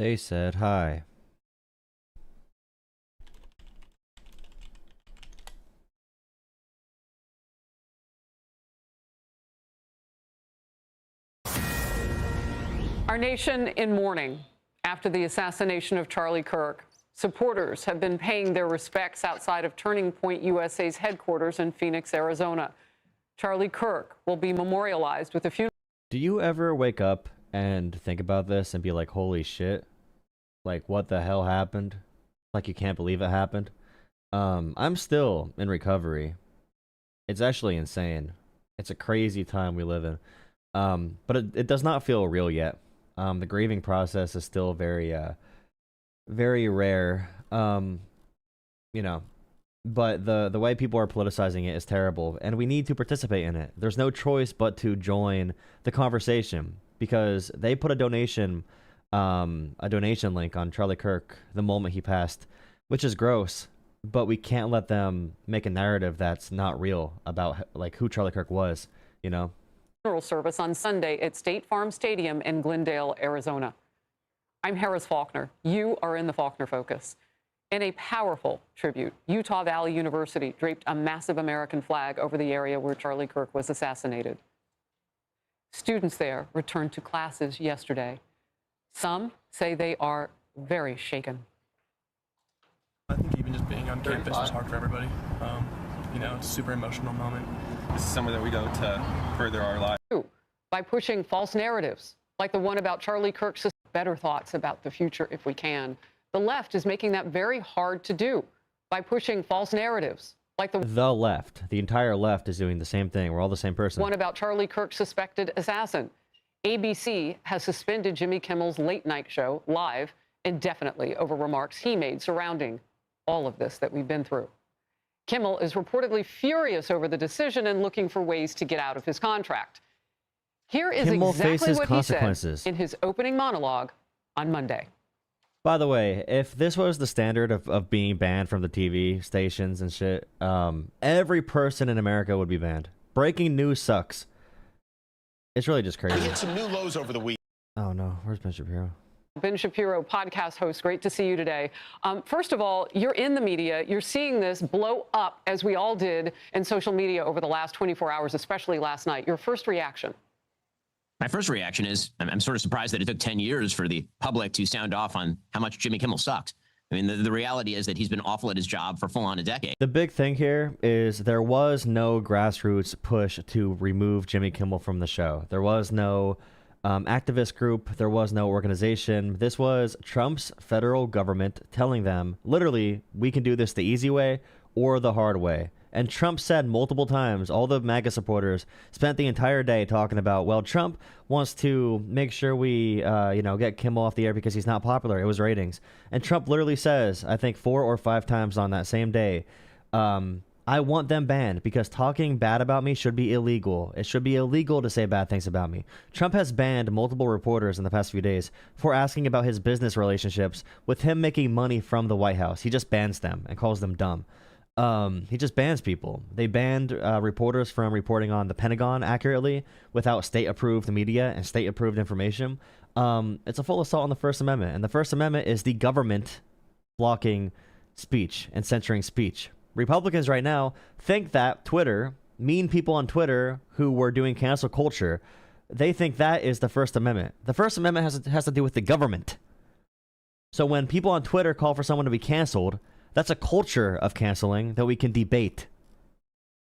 They said hi. Our nation in mourning after the assassination of Charlie Kirk. Supporters have been paying their respects outside of Turning Point USA's headquarters in Phoenix, Arizona. Charlie Kirk will be memorialized with a funeral. Do you ever wake up and think about this and be like, holy shit? Like, what the hell happened? Like, you can't believe it happened? I'm still in recovery. It's actually insane. It's a crazy time we live in. But it does not feel real yet. The grieving process is still very rare. You know, but the way people are politicizing it is terrible, and we need to participate in it. There's no choice but to join the conversation, because they put a donation link on Charlie Kirk the moment he passed, which is gross. But we can't let them make a narrative that's not real about like who Charlie Kirk was, you know? Funeral service on Sunday at State Farm Stadium in Glendale, Arizona. I'm Harris Faulkner. You are in the Faulkner Focus. In a powerful tribute, Utah Valley University draped a massive American flag over the area where Charlie Kirk was assassinated. Students there returned to classes yesterday. Some say they are very shaken. I think even just being on campus was hard for everybody. You know, it's a super emotional moment. This is somewhere that we go to further our lives. By pushing false narratives, like the one about Charlie Kirk's better thoughts about the future if we can. The left is making that very hard to do by pushing false narratives, like the left. The entire left is doing the same thing. We're all the same person. One about Charlie Kirk's suspected assassin. ABC has suspended Jimmy Kimmel's late night show live indefinitely over remarks he made surrounding all of this that we've been through. Kimmel is reportedly furious over the decision and looking for ways to get out of his contract. Here is Kimmel exactly what he said consequences in his opening monologue on Monday. By the way, if this was the standard of being banned from the TV stations and shit, every person in America would be banned. Breaking news sucks. It's really just crazy. We hit some new lows over the week. Oh no, where's Ben Shapiro? Ben Shapiro, podcast host, great to see you today. First of all, you're in the media. You're seeing this blow up, as we all did, in social media over the last 24 hours, especially last night. Your first reaction? My first reaction is I'm sort of surprised that it took 10 years for the public to sound off on how much Jimmy Kimmel sucks. I mean, the reality is that he's been awful at his job for full on a decade. The big thing here is there was no grassroots push to remove Jimmy Kimmel from the show. There was no activist group. There was no organization. This was Trump's federal government telling them, literally, we can do this the easy way or the hard way. And Trump said multiple times, all the MAGA supporters spent the entire day talking about, well, Trump wants to make sure we, get Kimmel off the air because he's not popular. It was ratings. And Trump literally says, I think 4 or 5 times on that same day, I want them banned because talking bad about me should be illegal. It should be illegal to say bad things about me. Trump has banned multiple reporters in the past few days for asking about his business relationships with him making money from the White House. He just bans them and calls them dumb. He just bans people. They banned reporters from reporting on the Pentagon accurately without state-approved media and state-approved information. It's a full assault on the First Amendment. And the First Amendment is the government blocking speech and censoring speech. Republicans right now think that Twitter, mean people on Twitter who were doing cancel culture, they think that is the First Amendment. The First Amendment has to do with the government. So when people on Twitter call for someone to be canceled, that's a culture of canceling that we can debate.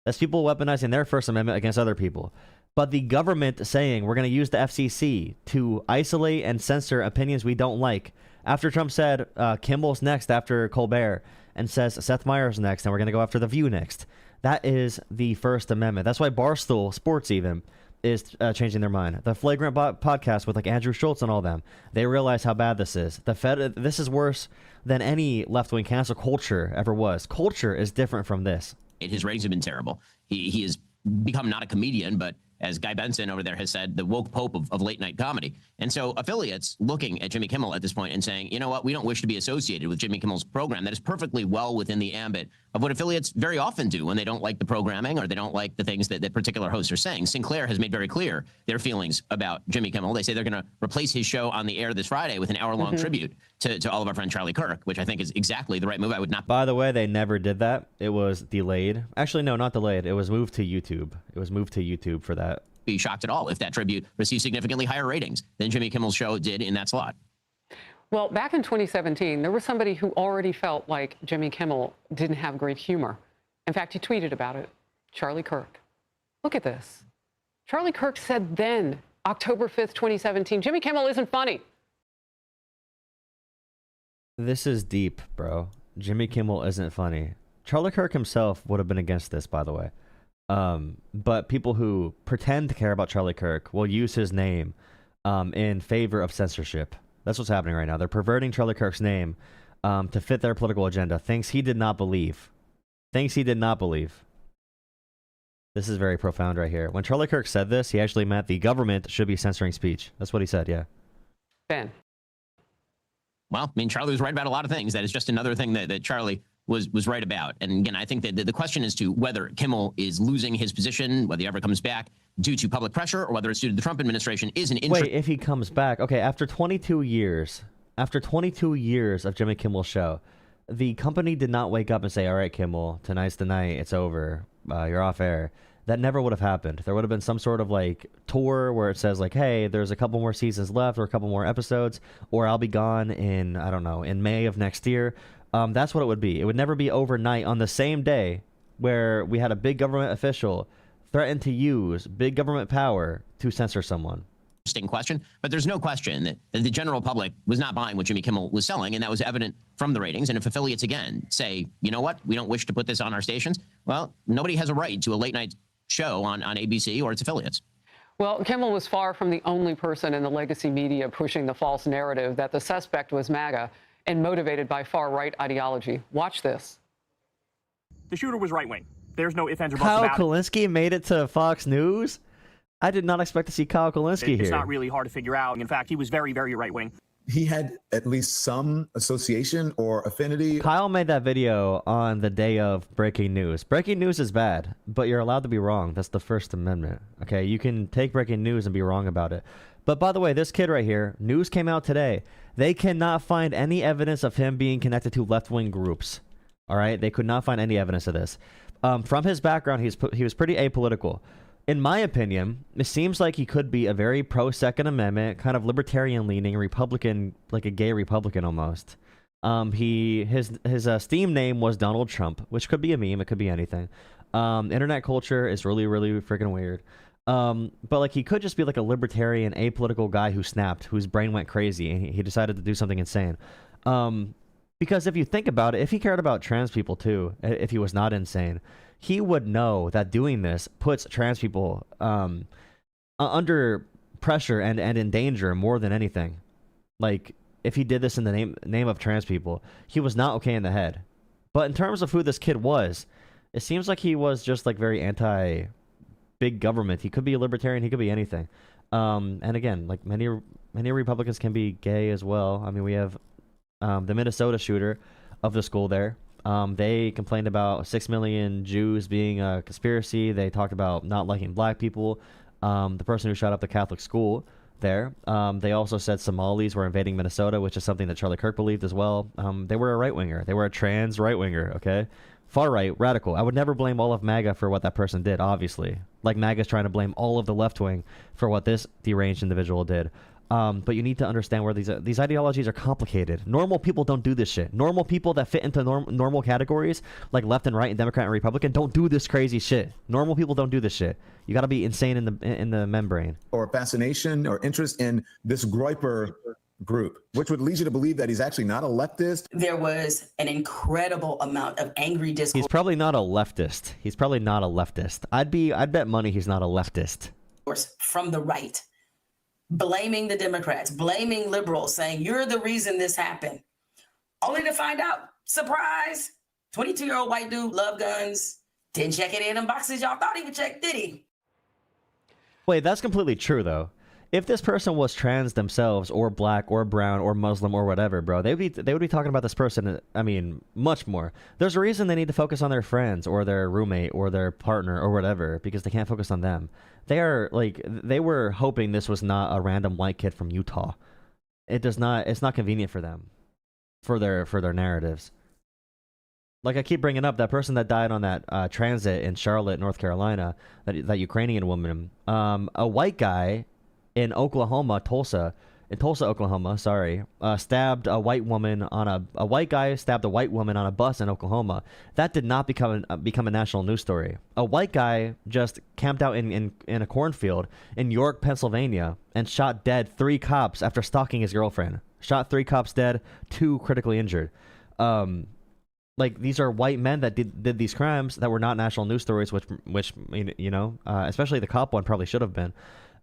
That's people weaponizing their First Amendment against other people. But the government saying we're going to use the FCC to isolate and censor opinions we don't like. After Trump said Kimmel's next after Colbert and says Seth Meyers next and we're going to go after The View next. That is the First Amendment. That's why Barstool Sports even is changing their mind. The Flagrant podcast with like Andrew Schultz and all them, they realize how bad this is. This is worse than any left-wing cancel culture ever was. Culture is different from this. His ratings have been terrible. He has become not a comedian, but as Guy Benson over there has said, the woke pope of late night comedy. And so affiliates looking at Jimmy Kimmel at this point and saying, you know what, we don't wish to be associated with Jimmy Kimmel's program. That is perfectly well within the ambit of what affiliates very often do when they don't like the programming or they don't like the things that particular hosts are saying. Sinclair has made very clear their feelings about Jimmy Kimmel. They say they're going to replace his show on the air this Friday with an hour-long tribute to all of our friend Charlie Kirk, which I think is exactly the right move. I would not. By the way, they never did that. It was delayed. Actually, no, not delayed. It was moved to YouTube. It was moved to YouTube for that. Be shocked at all if that tribute received significantly higher ratings than Jimmy Kimmel's show did in that slot. Well, back in 2017, there was somebody who already felt like Jimmy Kimmel didn't have great humor. In fact, he tweeted about it. Charlie Kirk. Look at this. Charlie Kirk said then, October 5th, 2017, Jimmy Kimmel isn't funny. This is deep, bro. Jimmy Kimmel isn't funny. Charlie Kirk himself would have been against this, by the way. But people who pretend to care about Charlie Kirk will use his name in favor of censorship. That's what's happening right now. They're perverting Charlie Kirk's name to fit their political agenda. Things he did not believe. Things he did not believe. This is very profound right here. When Charlie Kirk said this, he actually meant the government should be censoring speech. That's what he said, yeah. Ben. Well, I mean, Charlie was right about a lot of things. That is just another thing that Charlie was right about. And again, I think that the question is to whether Kimmel is losing his position, whether he ever comes back due to public pressure, or whether it's due to the Trump administration is an Wait, if he comes back, okay, after 22 years of Jimmy Kimmel's show, the company did not wake up and say, all right, Kimmel, tonight's the night, it's over, you're off air. That never would have happened. There would have been some sort of like tour where it says like, hey, there's a couple more seasons left or a couple more episodes, or I'll be gone in, I don't know, in May of next year. That's what it would be. It would never be overnight on the same day where we had a big government official threaten to use big government power to censor someone. Interesting question, but there's no question that the general public was not buying what Jimmy Kimmel was selling, and that was evident from the ratings. And if affiliates, again, say, you know what, we don't wish to put this on our stations, well, nobody has a right to a late-night show on ABC or its affiliates. Well, Kimmel was far from the only person in the legacy media pushing the false narrative that the suspect was MAGA and motivated by far-right ideology. Watch this. The shooter was right-wing. There's no ifs, ands, or buts Kyle about it. Kulinski made it to Fox News? I did not expect to see Kyle Kulinski here. It's not really hard to figure out. In fact, he was very, very right-wing. He had at least some association or affinity. Kyle made that video on the day of breaking news. Breaking news is bad, but you're allowed to be wrong. That's the First Amendment. Okay, you can take breaking news and be wrong about it. But by the way, this kid right here, news came out today. They cannot find any evidence of him being connected to left-wing groups. All right, they could not find any evidence of this. From his background, he was pretty apolitical. In my opinion, it seems like he could be a very pro-Second Amendment, kind of libertarian-leaning Republican, like a gay Republican almost. His Steam name was Donald Trump, which could be a meme. It could be anything. Internet culture is really, really freaking weird. But like he could just be like a libertarian, apolitical guy who snapped, whose brain went crazy, and he decided to do something insane. Because if you think about it, if he cared about trans people too, if he was not insane, he would know that doing this puts trans people under pressure and in danger more than anything. Like, if he did this in the name of trans people, he was not okay in the head. But in terms of who this kid was, it seems like he was just like very anti-big government. He could be a libertarian. He could be anything. And again, like many Republicans can be gay as well. I mean, we have the Minnesota shooter of the school there. They complained about 6 million Jews being a conspiracy. They talked about not liking black people. The person who shot up the Catholic school there. They also said Somalis were invading Minnesota, which is something that Charlie Kirk believed as well. They were a right-winger. They were a trans right-winger, okay? Far-right, radical. I would never blame all of MAGA for what that person did, obviously. Like MAGA's trying to blame all of the left-wing for what this deranged individual did. But you need to understand where these ideologies are complicated. Normal people don't do this shit. Normal people that fit into normal categories, like left and right and Democrat and Republican, don't do this crazy shit. Normal people don't do this shit. You got to be insane in the membrane. Or fascination or interest in this Groyper group, which would lead you to believe that he's actually not a leftist. There was an incredible amount of angry discourse. He's probably not a leftist. I'd bet money he's not a leftist. From the right, blaming the Democrats, blaming liberals, saying you're the reason this happened, only to find out, surprise, 22-year-old white dude, love guns, didn't check it in boxes y'all thought he would check, did he? Wait, that's completely true though. If this person was trans themselves, or black, or brown, or Muslim, or whatever, bro, they would be talking about this person. I mean, much more. There's a reason they need to focus on their friends, or their roommate, or their partner, or whatever, because they can't focus on them. They are like, they were hoping this was not a random white kid from Utah. It does not. It's not convenient for them, for their narratives. Like I keep bringing up, that person that died on that transit in Charlotte, North Carolina, that Ukrainian woman, a white guy in Oklahoma, in Tulsa, Oklahoma, stabbed a white woman on a white guy stabbed a white woman on a bus in Oklahoma. That did not become a national news story. A white guy just camped out in a cornfield in York, Pennsylvania, and shot dead 3 cops after stalking his girlfriend. Shot 3 cops dead, 2 critically injured. Like, these are white men that did these crimes that were not national news stories, which you know, especially the cop one probably should have been.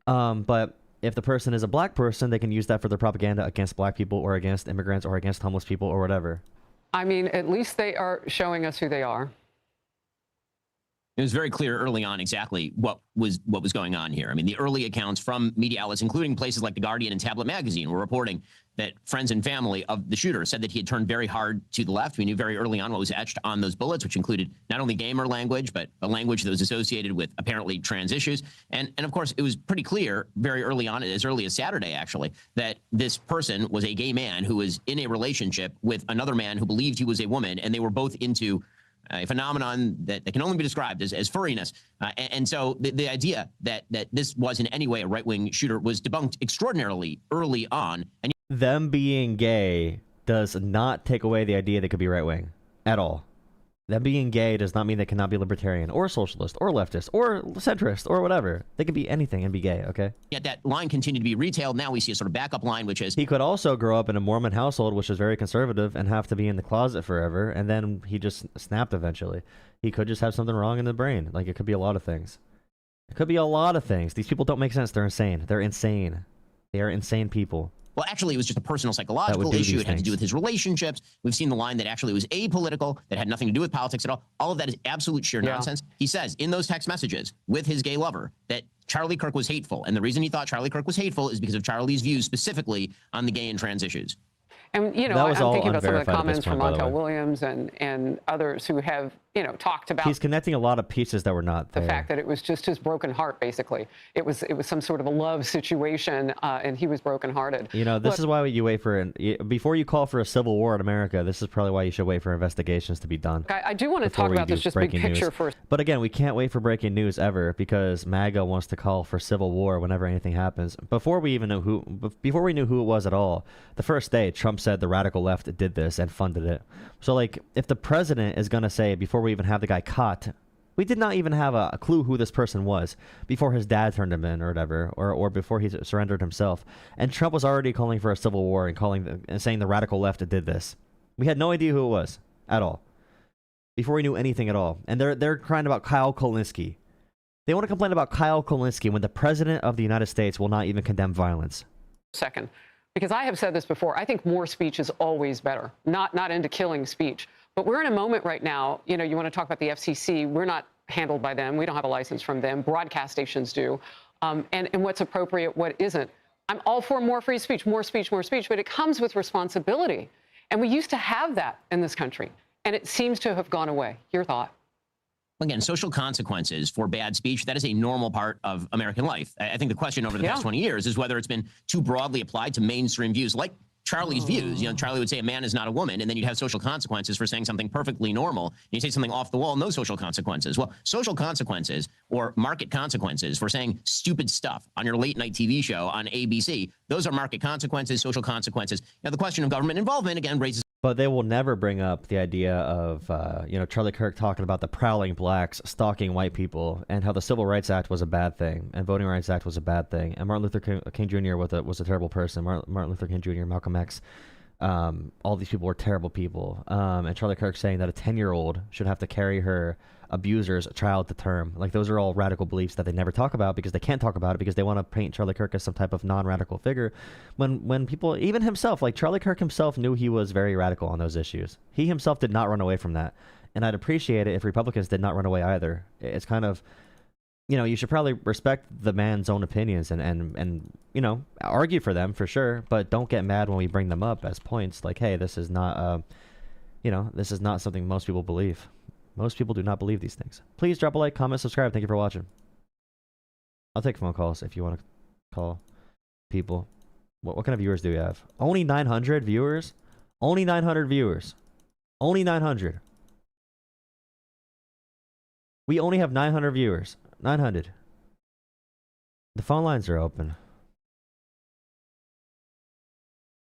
But if the person is a black person, they can use that for their propaganda against black people, or against immigrants, or against homeless people, or whatever. I mean, at least they are showing us who they are. It was very clear early on exactly what was going on here. I mean, the early accounts from media outlets, including places like The Guardian and Tablet Magazine, were reporting that friends and family of the shooter said that he had turned very hard to the left. We knew very early on what was etched on those bullets, which included not only gamer language, but a language that was associated with apparently trans issues. And of course, it was pretty clear very early on, as early as Saturday, actually, that this person was a gay man who was in a relationship with another man who believed he was a woman, and they were both into a phenomenon that can only be described as furriness. And so the idea that this was in any way a right-wing shooter was debunked extraordinarily early on. And Them being gay does not take away the idea they could be right-wing at all. Them being gay does not mean they cannot be libertarian, or socialist, or leftist, or centrist, or whatever. They could be anything and be gay, okay? yet that line continued to be retailed. Now we see a sort of backup line, which is He could also grow up in a Mormon household, which is very conservative, and have to be in the closet forever, and then he just snapped eventually. He could just have something wrong in the brain. Like, it could be a lot of things. It could be a lot of things. These people don't make sense. They're insane. They're insane. They are insane people. well, actually, it was just a personal psychological issue. It had to do with his relationships. We've seen the line that actually was apolitical, that had nothing to do with politics at all. All of that is absolute sheer nonsense. He says in those text messages with his gay lover that Charlie Kirk was hateful. And the reason he thought Charlie Kirk was hateful is because of Charlie's views specifically on the gay and trans issues. And, you know, I'm thinking about some of the comments from Montel Williams and others who have, you know, talked about. He's connecting a lot of pieces that were not there. The fact that it was just his broken heart, basically. It was some sort of a love situation, and he was brokenhearted. You know, this is why you wait for, before you call for a civil war in America, this is probably why you should wait for investigations to be done. I do want to talk about this just big picture first. But again, we can't wait for breaking news ever, because MAGA wants to call for civil war whenever anything happens. Before we even knew who it was at all, the first day, Trump said the radical left did this and funded it. So, like, if the president is going to say, before we even have the guy caught, we did not even have a clue who this person was before his dad turned him in or whatever, or before he surrendered himself. And Trump was already calling for a civil war and saying the radical left did this. We had no idea who it was at all before we knew anything at all. And they're crying about Kyle Kulinski. They want to complain about Kyle Kulinski when the president of the United States will not even condemn violence. Second, because I have said this before, I think more speech is always better. Not into killing speech. But we're in a moment right now, you know, you want to talk about the FCC. We're not handled by them. We don't have a license from them. Broadcast stations do. And what's appropriate, what isn't. I'm all for more free speech, more speech, but it comes with responsibility. And we used to have that in this country, and it seems to have gone away. Your thought? Again, social consequences for bad speech, that is a normal part of American life. I think the question over the past 20 years is whether it's been too broadly applied to mainstream views like Charlie's views. You know, Charlie would say a man is not a woman, and then you'd have social consequences for saying something perfectly normal. And you say something off the wall, no social consequences. Well, social consequences or market consequences for saying stupid stuff on your late night TV show on ABC, those are market consequences, social consequences. Now, the question of government involvement, again, raises. But they will never bring up the idea of, you know, Charlie Kirk talking about the prowling blacks stalking white people, and how the Civil Rights Act was a bad thing, and Voting Rights Act was a bad thing, and Martin Luther King Jr. was a terrible person. Martin Luther King Jr., Malcolm X, all these people were terrible people. And Charlie Kirk saying that a 10-year-old should have to carry her abuser's child to term. Like, those are all radical beliefs that they never talk about, because they can't talk about it because they want to paint Charlie Kirk as some type of non-radical figure, when people, even himself, like Charlie Kirk himself, knew he was very radical on those issues. He himself did not run away from that, and I'd appreciate it if Republicans did not run away either. It's kind of, you know, you should probably respect the man's own opinions and you know, argue for them for sure, but don't get mad when we bring them up as points. Like, hey, this is not, you know, this is not something most people believe. Most people do not believe these things. Please drop a like, comment, subscribe. Thank you for watching. I'll take phone calls if you want to call people. What kind of viewers do we have? Only 900 viewers? Only 900 viewers. Only 900. We only have 900 viewers. 900. The phone lines are open.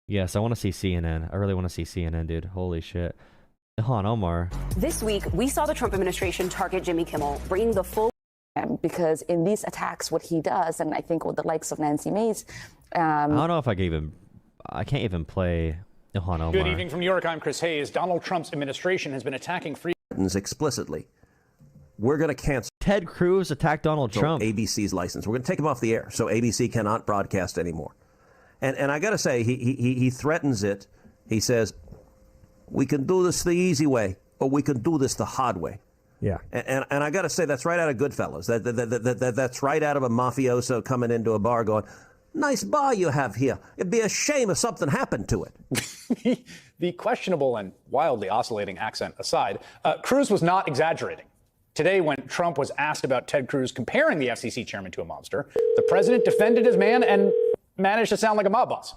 Yes, I want to see CNN. I really want to see CNN, dude. Holy shit. Ilhan Omar. This week, we saw the Trump administration target Jimmy Kimmel, bringing the full. Because in these attacks, what he does, and I think with the likes of Nancy Mace. I don't know if I can even. I can't even play Ilhan Omar. Good evening from New York. I'm Chris Hayes. Donald Trump's administration has been attacking free. Explicitly. We're going to cancel. Ted Cruz attacked Donald Trump. ABC's license. We're going to take him off the air, so ABC cannot broadcast anymore. And I got to say, he threatens it. He says, we can do this the easy way, or we can do this the hard way. Yeah. And I got to say, that's right out of Goodfellas. That's right out of a mafioso coming into a bar going, nice bar you have here. It'd be a shame if something happened to it. The questionable and wildly oscillating accent aside, Cruz was not exaggerating. Today, when Trump was asked about Ted Cruz comparing the FCC chairman to a mobster, the president defended his man and managed to sound like a mob boss.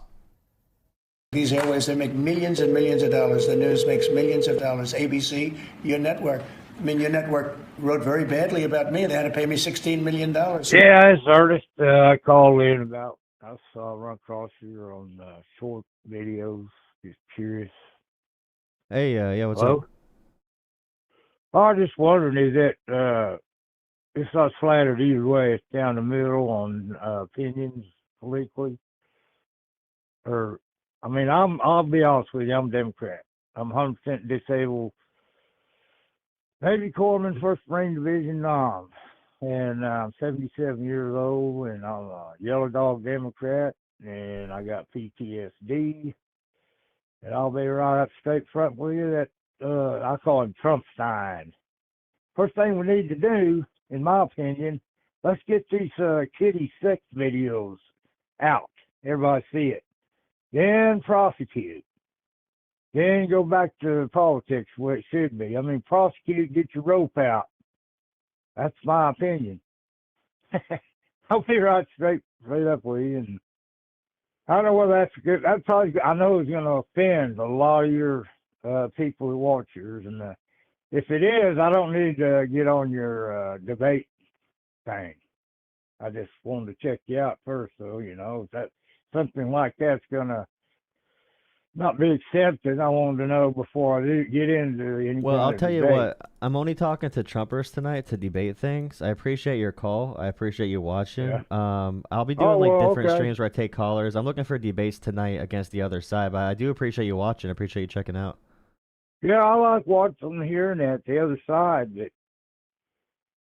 These airways, they make millions and millions of dollars. The news makes millions of dollars. ABC, your network. I mean, your network wrote very badly about me. They had to pay me $16 million. Yeah, it's Ernest. I called in about, I saw run across here on short videos. Just curious. Hey, yeah, what's Hello? up? I was just wondering, is that it's not slanted either way. It's down the middle on opinions politically, or I mean, I'll be honest with you, I'm a Democrat. I'm 100% disabled. Navy Corpsman, 1st Marine Division, Nam, and I'm 77 years old, and I'm a Yellow Dog Democrat, and I got PTSD, and I'll be right up straight front with you that I call him Trumpstein. First thing we need to do, in my opinion, let's get these kiddie sex videos out. Everybody see it. Then prosecute. Then go back to politics where it should be. I mean, prosecute, get your rope out. That's my opinion. I'll be right straight up with you. And I don't know whether that's good. That probably, I know it's going to offend a lot of your people who watch yours. And if it is, I don't need to get on your debate thing. I just wanted to check you out first, though. You know, if that something like that's going to not be accepted, I wanted to know before I get into any. Well, I'll tell you debate. what. I'm only talking to Trumpers tonight to debate things. I appreciate your call. I appreciate you watching. Yeah. I'll be doing different okay. streams where I take callers. I'm looking for debates tonight against the other side, but I do appreciate you watching. I appreciate you checking out. Yeah, I like watching and hearing that, the other side,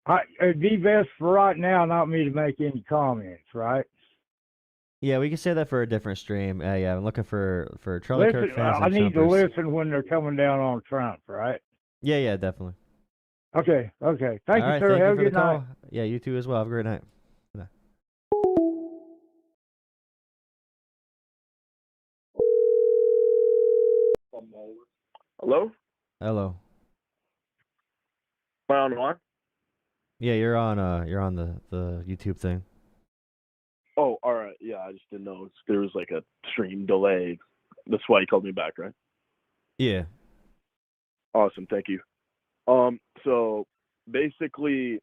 but it'd be best for right now not me to make any comments, right? Yeah, we can say that for a different stream. Yeah, I'm looking for Charlie Kirk Listen, fans. I and need to Trumpers. listen when they're coming down on Trump, right? Yeah, definitely. Okay. Thank All you, right, sir. thank Have you a for good the call. night. Yeah, you too as well. Have a great night. Bye. Hello? Hello. Am I on the line? Yeah, you're on the YouTube thing. Oh, all right. Yeah, I just didn't know there was like a stream delay. That's why you called me back, right? Yeah. Awesome. Thank you. So basically,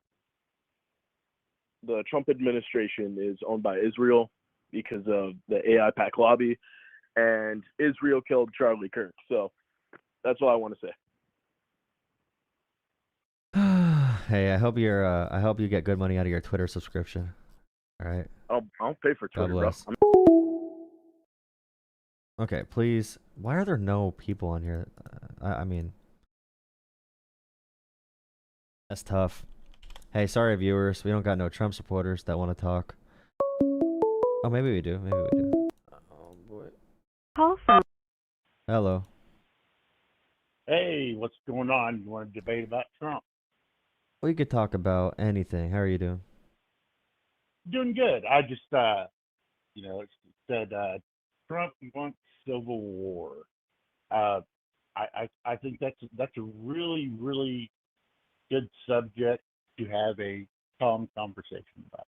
the Trump administration is owned by Israel because of the AI PAC lobby, and Israel killed Charlie Kirk. So that's all I want to say. Hey, I hope you get good money out of your Twitter subscription. All right. I'll pay for Twitter, God bro. bless. Okay, please. Why are there no people on here? I mean, that's tough. Hey, sorry, viewers. We don't got no Trump supporters that want to talk. Oh, maybe we do. Maybe we do. Oh boy. Call from. Hello. Hey, what's going on? You want to debate about Trump? We could talk about anything. How are you doing? Doing good. I just, it said Trump wants civil war. I think that's a really, really good subject to have a calm conversation about.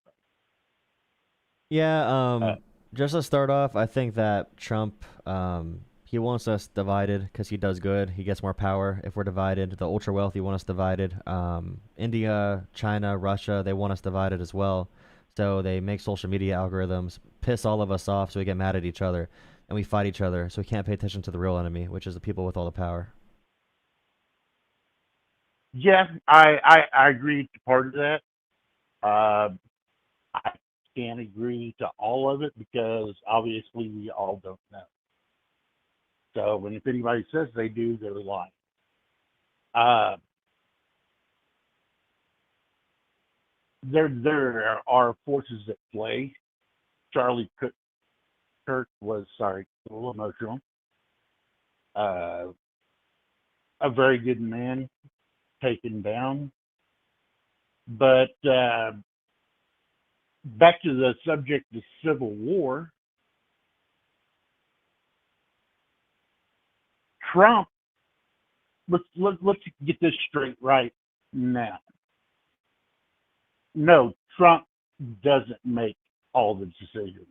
Yeah, just to start off, I think that Trump, he wants us divided because he does good. He gets more power if we're divided. The ultra wealthy want us divided. India, China, Russia, they want us divided as well. So they make social media algorithms, piss all of us off so we get mad at each other and we fight each other so we can't pay attention to the real enemy, which is the people with all the power. Yeah, I agree to part of that. I can't agree to all of it because obviously we all don't know. So when if anybody says they do, they're lying. There are forces at play. Charlie Kirk was a little emotional. A very good man taken down. But back to the subject of civil war, Trump, let's get this straight right now. No, Trump doesn't make all the decisions.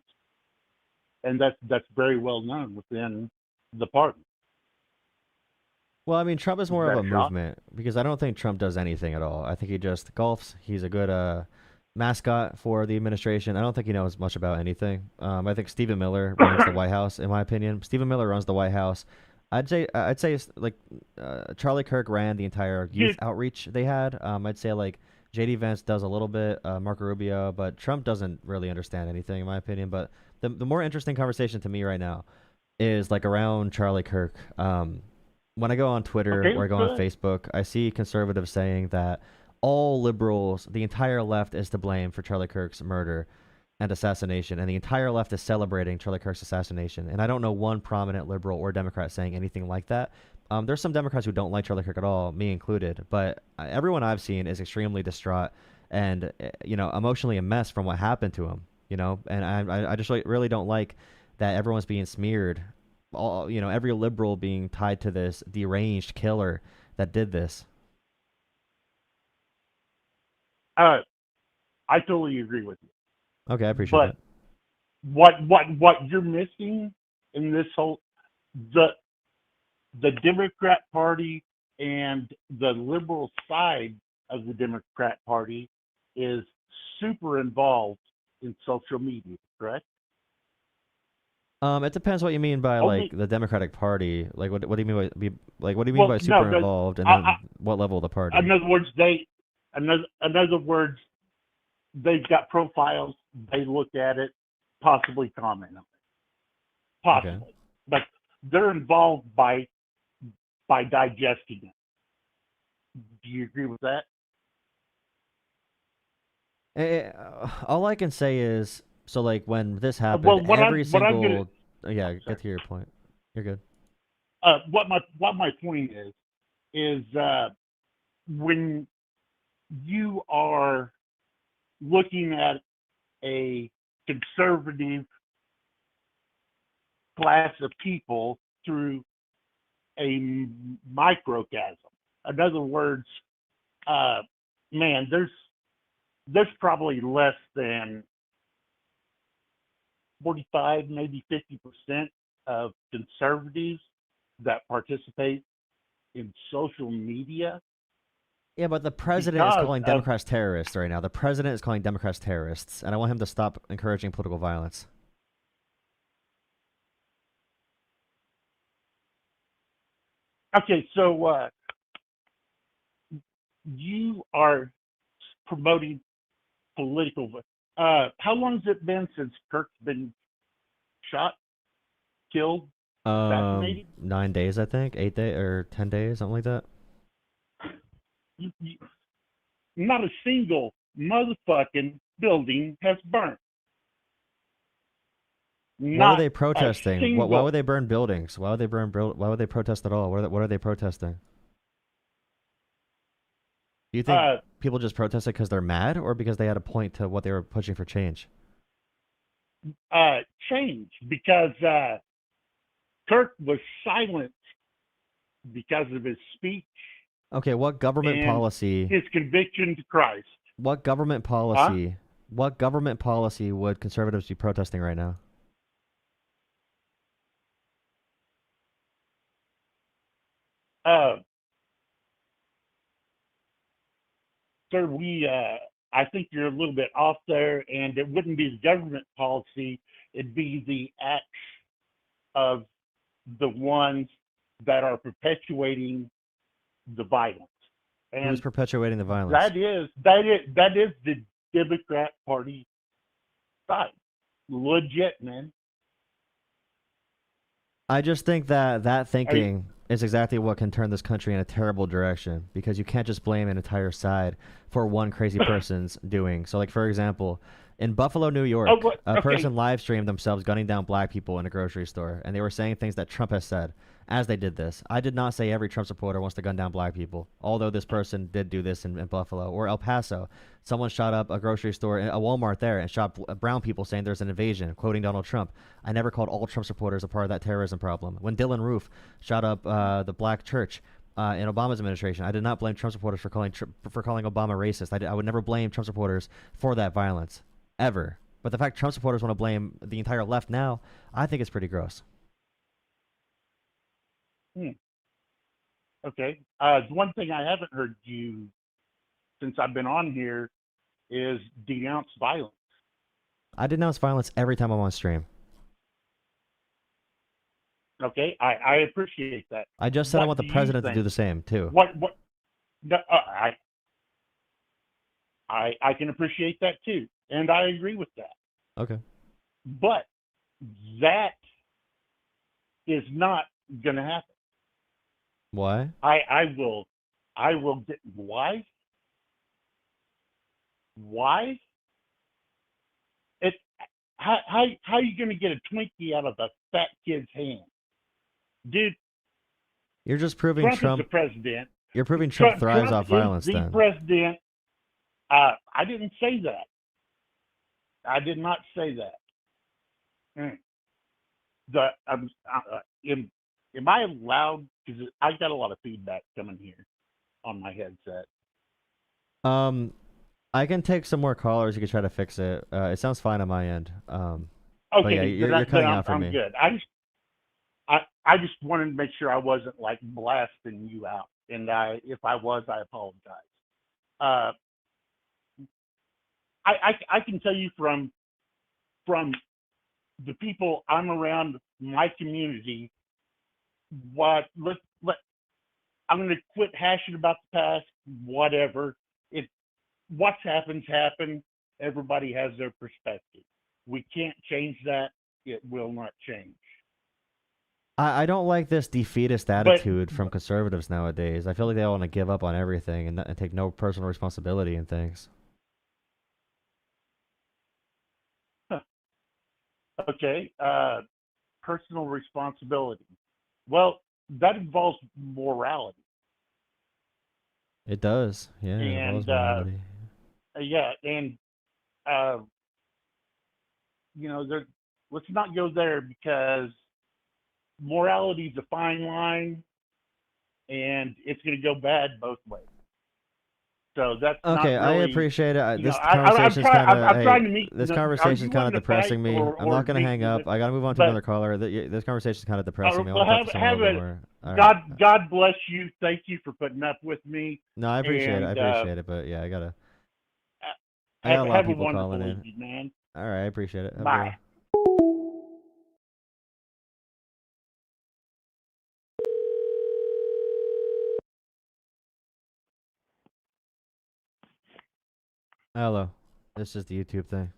And that's very well known within the party. Well, I mean, Trump is more of a movement because I don't think Trump does anything at all. I think he just golfs. He's a good mascot for the administration. I don't think he knows much about anything. I think Stephen Miller runs the White House, in my opinion. Stephen Miller runs the White House. I'd say like Charlie Kirk ran the entire youth outreach they had. I'd say like JD Vance does a little bit, Marco Rubio, but Trump doesn't really understand anything, in my opinion. But the more interesting conversation to me right now is like around Charlie Kirk. When I go on Twitter or I go on Facebook, I see conservatives saying that all liberals, the entire left is to blame for Charlie Kirk's murder and assassination, and the entire left is celebrating Charlie Kirk's assassination. And I don't know one prominent liberal or Democrat saying anything like that. There's some Democrats who don't like Charlie Kirk at all, me included, but everyone I've seen is extremely distraught and, emotionally a mess from what happened to him, and I just really don't like that everyone's being smeared. Every liberal being tied to this deranged killer that did this. I totally agree with you. Okay, I appreciate that. What you're missing in this whole the Democrat Party and the liberal side of the Democrat Party is super involved in social media, correct? It depends what you mean by like the Democratic Party. Like, what do you mean by what do you mean by super involved, and then what level of the party? In other words, they've got profiles. They look at it, possibly comment on it, possibly, okay. But they're involved by digesting it. Do you agree with that? All I can say is, so like when this happened, get to your point. You're good. What my point is when you are looking at a conservative class of people through a microcosm. In other words, there's probably less than 45, maybe 50% of conservatives that participate in social media. Yeah, but the president is calling Democrats terrorists right now. The president is calling Democrats terrorists, and I want him to stop encouraging political violence. Okay, so you are promoting political. How long has it been since Kirk's been shot, killed, assassinated? 9 days, I think. 8 days or 10 days, something like that. Not a single motherfucking building has burnt. Why are they protesting? Why would they burn buildings? Why would they Why would they protest at all? What are they protesting? Do you think people just protested because they're mad, or because they had a point to what they were pushing for change? Change, because Kirk was silent because of his speech. Okay, what government and policy? His conviction to Christ. What government policy? Huh? What government policy would conservatives be protesting right now? Sir, I think you're a little bit off there, and it wouldn't be the government policy. It'd be the acts of the ones that are perpetuating the violence. And who's perpetuating the violence? That is the Democrat Party side. Legit, man. I just think that thinking is exactly what can turn this country in a terrible direction, because you can't just blame an entire side for one crazy person's doing. So, like, for example, in Buffalo, New York, a person live streamed themselves gunning down black people in a grocery store, and they were saying things that Trump has said as they did this. I did not say every Trump supporter wants to gun down black people, although this person did do this in Buffalo. Or El Paso, someone shot up a grocery store, a Walmart there, and shot brown people, saying there's an invasion, quoting Donald Trump. I never called all Trump supporters a part of that terrorism problem. When Dylan Roof shot up the black church in Obama's administration, I did not blame Trump supporters for calling Obama racist. I would never blame Trump supporters for that violence, ever. But the fact Trump supporters want to blame the entire left now, I think it's pretty gross. Okay. The one thing I haven't heard you, since I've been on here, is denounce violence. I denounce violence every time I'm on stream. Okay, I appreciate that. I just said I want the president to do the same too. No, I can appreciate that too, and I agree with that. Okay. But that is not going to happen. Why? I will get why? Why? How are you going to get a Twinkie out of a fat kid's hand? Dude, you're just proving Trump is the president. You're proving Trump thrives off violence. The then president. I didn't say that. I did not say that. Am I allowed? Because I got a lot of feedback coming here on my headset. I can take some more callers. You can try to fix it. It sounds fine on my end. Okay, yeah, you're cutting out for me. I'm good. I just wanted to make sure I wasn't like blasting you out, and if I was, I apologize. I can tell you from the people I'm around, my community, I'm going to quit hashing about the past. Whatever, what's happened. Everybody has their perspective. We can't change that. It will not change. I don't like this defeatist attitude from conservatives nowadays. I feel like they all want to give up on everything and take no personal responsibility in things. Okay, personal responsibility. Well, that involves morality. It does, yeah. And it involves morality. Let's not go there, because morality is a fine line, and it's going to go bad both ways. So that's okay. Not really, I appreciate it. This conversation's kind of depressing me. I'm not going to hang up. I got to move on to another caller. This conversation's kind of depressing me. I want to talk to someone a little more. God bless you. Thank you for putting up with me. No, I appreciate it. But yeah, I got a lot of people calling in. Man. All right, I appreciate it. Bye. Hello. This is the YouTube thing.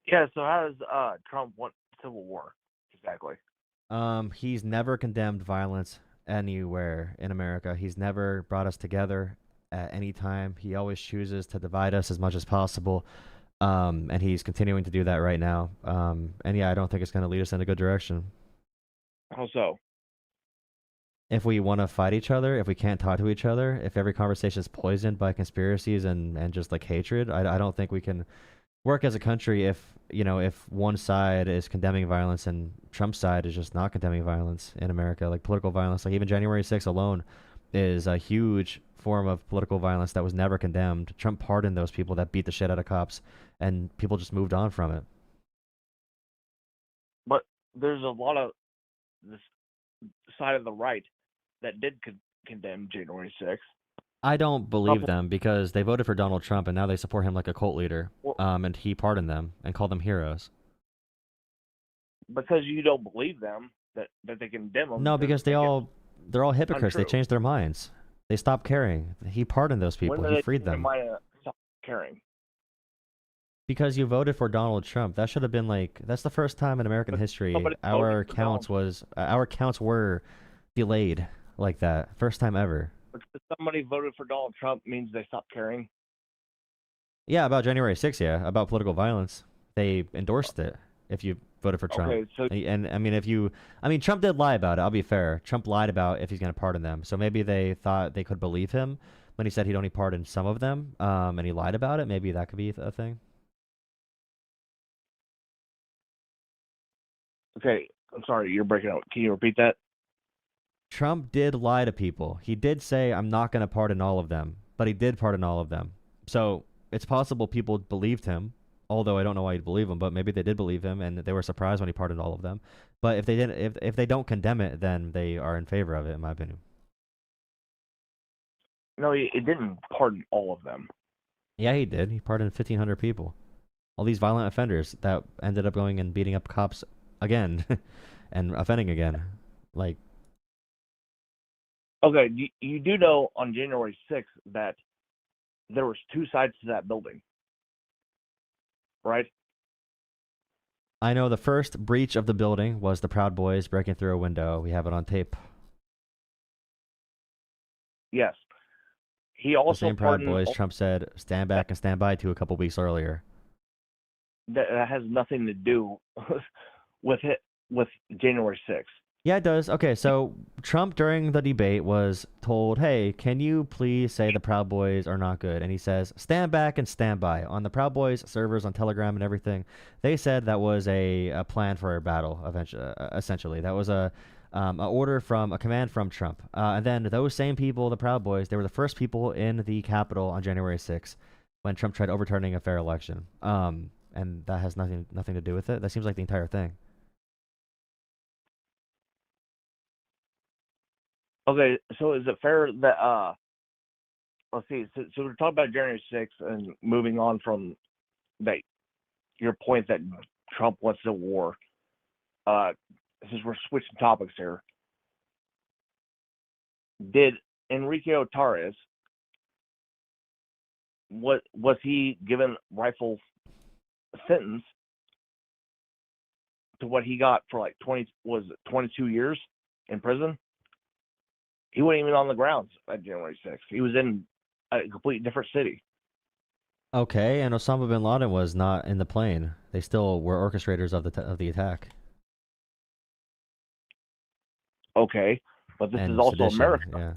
Yeah, so how does Trump want civil war exactly? He's never condemned violence anywhere in America. He's never brought us together at any time. He always chooses to divide us as much as possible. And he's continuing to do that right now. And yeah, I don't think it's going to lead us in a good direction. How so? if we want to fight each other, if we can't talk to each other, if every conversation is poisoned by conspiracies and just like hatred, I don't think we can work as a country if, you know, if one side is condemning violence and Trump's side is just not condemning violence in America, like political violence. Like even January 6th alone is a huge form of political violence that was never condemned. Trump pardoned those people that beat the shit out of cops, and people just moved on from it. But there's a lot of this side of the right that did condemn January 6th. I don't believe them because they voted for Donald Trump and now they support him like a cult leader. And he pardoned them and called them heroes. Because you don't believe them that they condemn them. No, because they're all hypocrites. untrue. They changed their minds. They stopped caring. He pardoned those people. When He freed them. Stop caring. Because you voted for Donald Trump. That should have been like, that's the first time in American history our counts were delayed like that. First time ever. If somebody voted for Donald Trump means they stopped caring. Yeah, about January 6th, yeah. About political violence. They endorsed it if you voted for Trump. Okay, so And I mean, Trump did lie about it, I'll be fair. Trump lied about if he's going to pardon them. So maybe they thought they could believe him when he said he'd only pardon some of them, and he lied about it. Maybe that could be a thing. okay, I'm sorry, you're breaking up. Can you repeat that? Trump did lie to people. He did say, I'm not going to pardon all of them, but he did pardon all of them. So it's possible people believed him, although I don't know why you'd believe him, but maybe they did believe him and they were surprised when he pardoned all of them. But if they didn't, if they don't condemn it, then they are in favor of it, in my opinion. No, it didn't pardon all of them. Yeah, he did. He pardoned 1,500 people. All these violent offenders that ended up going and beating up cops again and offending again. Like, Okay, you do know on January 6th that there was two sides to that building, right? I know the first breach of the building was the Proud Boys breaking through a window. We have it on tape. Yes. He also The same Proud pardoned Boys Trump said, stand back and stand by to a couple weeks earlier. that has nothing to do with January 6th. Yeah, it does. Okay, so Trump during the debate was told, hey, can you please say the Proud Boys are not good? And he says, stand back and stand by. On the Proud Boys servers on Telegram and everything, they said that was a plan for a battle, essentially. That was a order from, a command from Trump. And then those same people, the Proud Boys, they were the first people in the Capitol on January 6th when Trump tried overturning a fair election. And that has nothing to do with it. That seems like the entire thing. Okay, so is it fair that let's see, so we're talking about January 6th and moving on from that your point that Trump wants a war. Since we're switching topics here, did Enrique Otares was he given rightful sentence to what he got for like 22 years in prison? He wasn't even on the grounds at January 6th. He was in a completely different city. Okay, and Osama bin Laden was not in the plane. They still were orchestrators of the attack. Okay, but this And is also sedition, America. Yeah.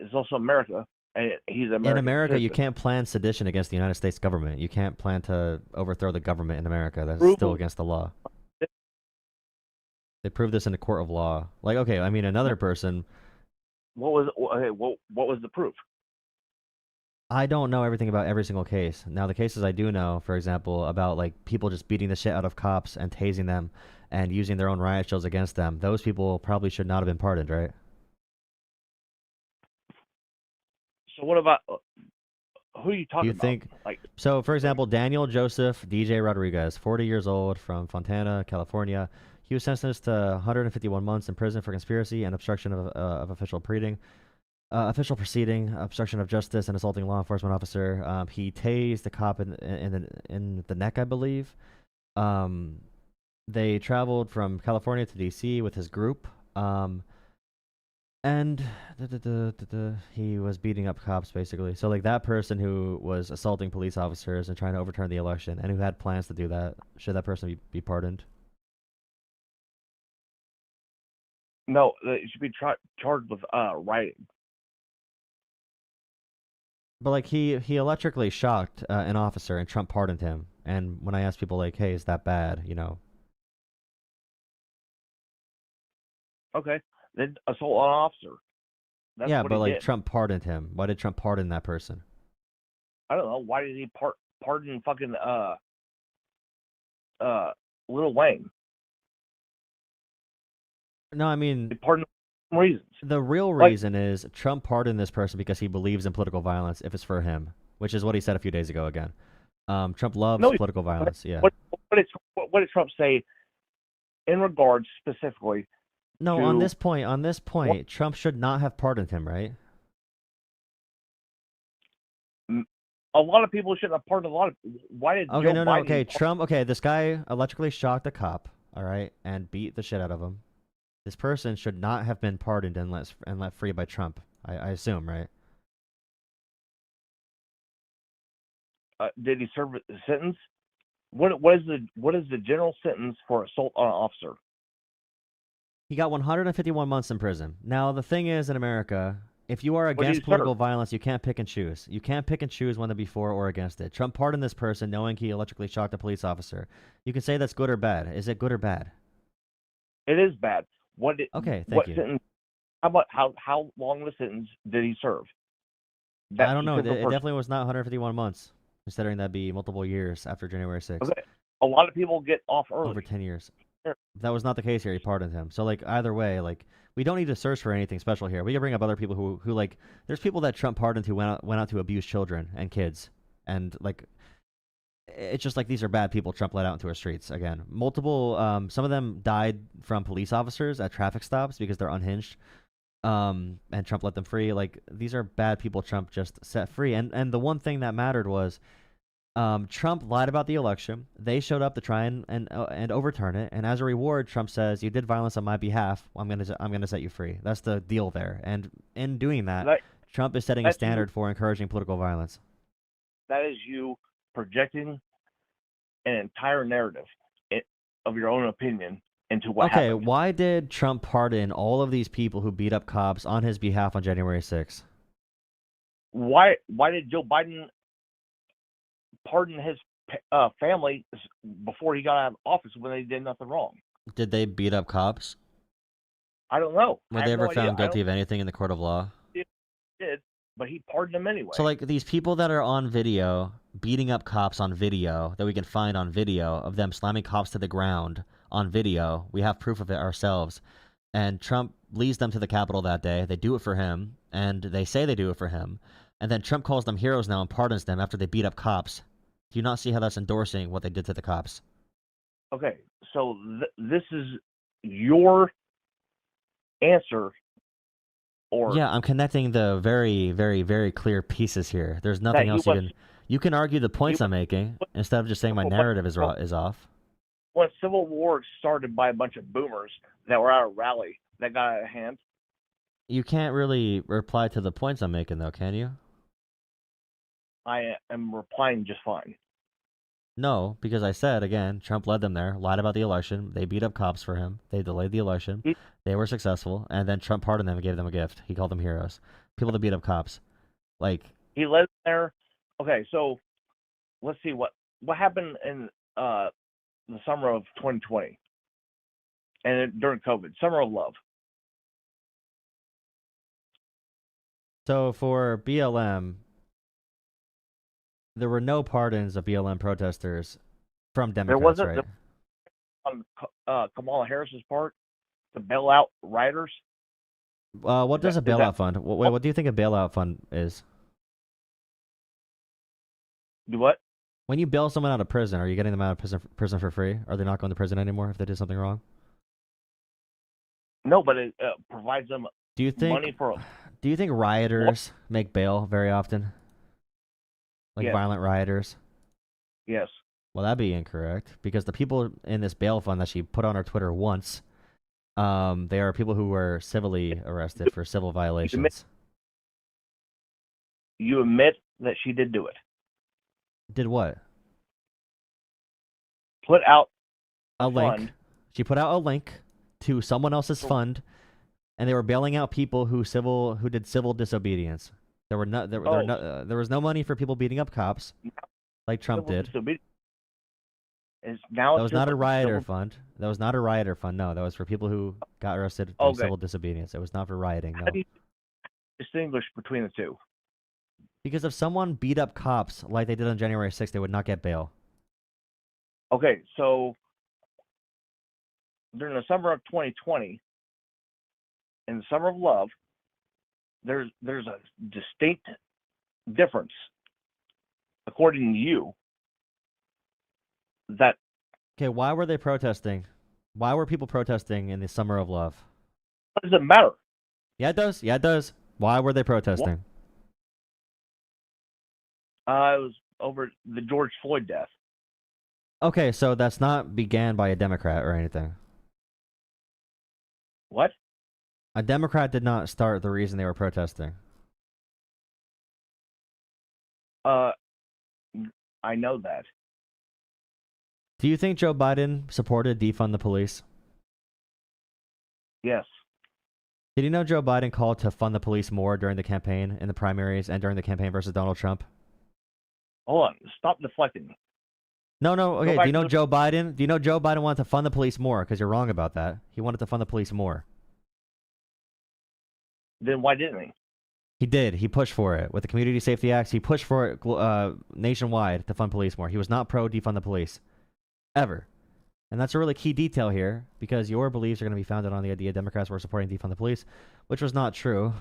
It's also America, and he's American. In America, you citizen. can't plan sedition against the United States government. You can't plan to overthrow the government in America. That's Prove- still against the law. They proved this in a court of law. Like, okay, I mean, another person. What was the proof? I don't know everything about every single case. Now, the cases I do know, for example, about like people just beating the shit out of cops and tasing them and using their own riot shields against them, those people probably should not have been pardoned, right? So what about who are you talking You about? think Like, so? For example, Daniel Joseph DJ Rodriguez, 40 years old, from Fontana, California. He was sentenced to 151 months in prison for conspiracy and obstruction of official proceeding, obstruction of justice, and assaulting a law enforcement officer. He tased the cop in the neck, I believe. They traveled from California to D.C. with his group. And he was beating up cops, basically. So, like, that person who was assaulting police officers and trying to overturn the election and who had plans to do that, should that person be pardoned? No, it should be charged with rioting. But like he electrically shocked an officer, and Trump pardoned him. And when I asked people like, "Hey, is that bad?" You know. Okay, then assault on an officer. That's Yeah, what but he like did. Trump pardoned him. Why did Trump pardon that person? I don't know. Why did he pardon fucking Lil Wayne? No, I mean, He pardoned reasons. the real reason is Trump pardoned this person because he believes in political violence if it's for him, which is what he said a few days ago again. Trump loves political violence. Yeah. What did Trump say in regards specifically? No, to, on this point, Trump should not have pardoned him, right? a lot of people shouldn't have pardoned a lot of. Why did Okay, Joe no, Biden okay, Trump. Okay, this guy electrically shocked a cop. All right, and beat the shit out of him. This person should not have been pardoned and let free by Trump. I assume, right? Did he serve a sentence? What is the general sentence for assault on an officer? He got 151 months in prison. Now the thing is, in America, if you are What did against he political serve? violence, you can't pick and choose. You can't pick and choose when to be for or against it. Trump pardoned this person knowing he electrically shocked a police officer. You can say that's good or bad. Is it good or bad? It is bad. Okay, thank what you. sentence? How about how long of a sentence did he serve? I don't know. It definitely was not 151 months, considering that'd be multiple years after January 6th. Okay. A lot of people get off early. Over 10 years. That was not the case here. He pardoned him. So, like, either way, like, we don't need to search for anything special here. We can bring up other people who like, there's people that Trump pardoned who went out to abuse children and kids. And, like, it's just like these are bad people Trump let out into our streets. Again, multiple, some of them died from police officers at traffic stops because they're unhinged. And Trump let them free. Like, these are bad people Trump just set free. And the one thing that mattered was, Trump lied about the election. They showed up to try and overturn it. And as a reward, Trump says, "You did violence on my behalf. I'm gonna set you free." That's the deal there. And in doing that, Trump is setting a standard for encouraging political violence. That is you projecting an entire narrative of your own opinion into what Okay, happened. why did Trump pardon all of these people who beat up cops on his behalf on January 6th? Why did Joe Biden pardon his family before he got out of office when they did nothing wrong? Did they beat up cops? I don't know. Were they ever found guilty of anything in the court of law? He did, but he pardoned them anyway. So, like, these people that are on video, beating up cops on video, that we can find on video, of them slamming cops to the ground on video, we have proof of it ourselves, and Trump leads them to the Capitol that day. They do it for him, and they say they do it for him, and then Trump calls them heroes now and pardons them after they beat up cops. Do you not see how that's endorsing what they did to the cops? Okay, so this is your answer, or Yeah, I'm connecting the very, very, very clear pieces here. There's nothing else you can argue the points I'm making instead of just saying my narrative is off. when Civil War started by a bunch of boomers that were at a rally that got out of hand. You can't really reply to the points I'm making, though, can you? I am replying just fine. No, because I said, again, Trump led them there, lied about the election. They beat up cops for him. They delayed the election. They were successful. And then Trump pardoned them and gave them a gift. He called them heroes. People that beat up cops. Like, He led them there. Okay, so let's see what happened in the summer of 2020 and during COVID, summer of love. so for BLM, there were no pardons of BLM protesters from Democrats, There wasn't right? on Kamala Harris's part to bail out rioters. What does a bailout fund? Wait, what do you think a bailout fund is? Do what? When you bail someone out of prison, are you getting them out of prison for free? Are they not going to prison anymore if they did something wrong? No, but it provides them Do you think money for. Do you think rioters make bail very often? Like Yes. violent rioters? Yes. Well, that'd be incorrect because the people in this bail fund that she put on her Twitter once, they are people who were civilly arrested for civil violations. You admit that she did do it. Did what? Put out A link. fund. She put out a link to someone else's fund and they were bailing out people who did civil disobedience. There was no money for people beating up cops, like Trump did. Now That was not a rioter fund. That was not a rioter fund. No, that was for people who got arrested for civil disobedience. It was not for rioting. No. How do you distinguish between the two? Because if someone beat up cops like they did on January 6th, they would not get bail. Okay, so during the summer of 2020, in the summer of love, there's a distinct difference, according to you, that... Okay, why were they protesting? Why were people protesting in the summer of love? What does it matter? Yeah, it does. Yeah, it does. Why were they protesting? It was over the George Floyd death. Okay, so that's not began by a Democrat or anything. What? A Democrat did not start the reason they were protesting. I know that. Do you think Joe Biden supported defund the police? Yes. Did you know Joe Biden called to fund the police more during the campaign, in the primaries, and during the campaign versus Donald Trump? Hold on. Stop deflecting. No, okay. Do you know Joe Biden? Do you know Joe Biden wanted to fund the police more? Because you're wrong about that. He wanted to fund the police more. Then why didn't he? He did. He pushed for it. With the Community Safety Acts, he pushed for it nationwide to fund police more. He was not pro defund the police. Ever. And that's a really key detail here, because your beliefs are going to be founded on the idea Democrats were supporting defund the police, which was not true.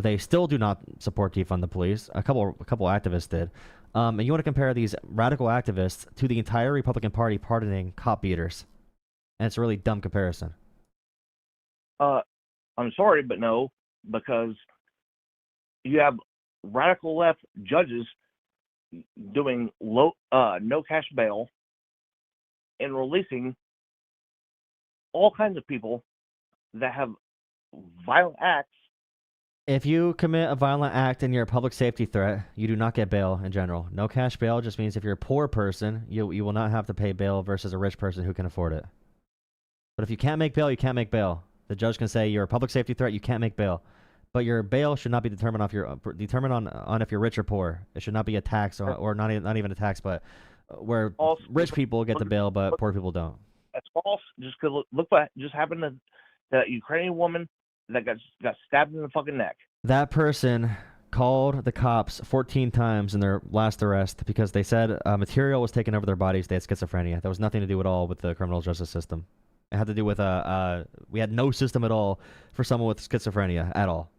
They still do not support defund the police. A couple activists did. And you want to compare these radical activists to the entire Republican Party pardoning cop beaters. And it's a really dumb comparison. I'm sorry, but no, because you have radical left judges doing no cash bail and releasing all kinds of people that have violent acts. If you commit a violent act and you're a public safety threat, you do not get bail in general. No cash bail just means if you're a poor person, you will not have to pay bail versus a rich person who can afford it. But if you can't make bail, you can't make bail. The judge can say you're a public safety threat, you can't make bail. But your bail should not be determined on if you're rich or poor. It should not be a tax or not even a tax, but where rich people get the bail, but poor people don't. That's false. Just look what just happened to the Ukrainian woman that got stabbed in the fucking neck. That person called the cops 14 times in their last arrest because they said material was taken over their bodies. They had schizophrenia. That was nothing to do at all with the criminal justice system. It had to do with we had no system at all for someone with schizophrenia at all.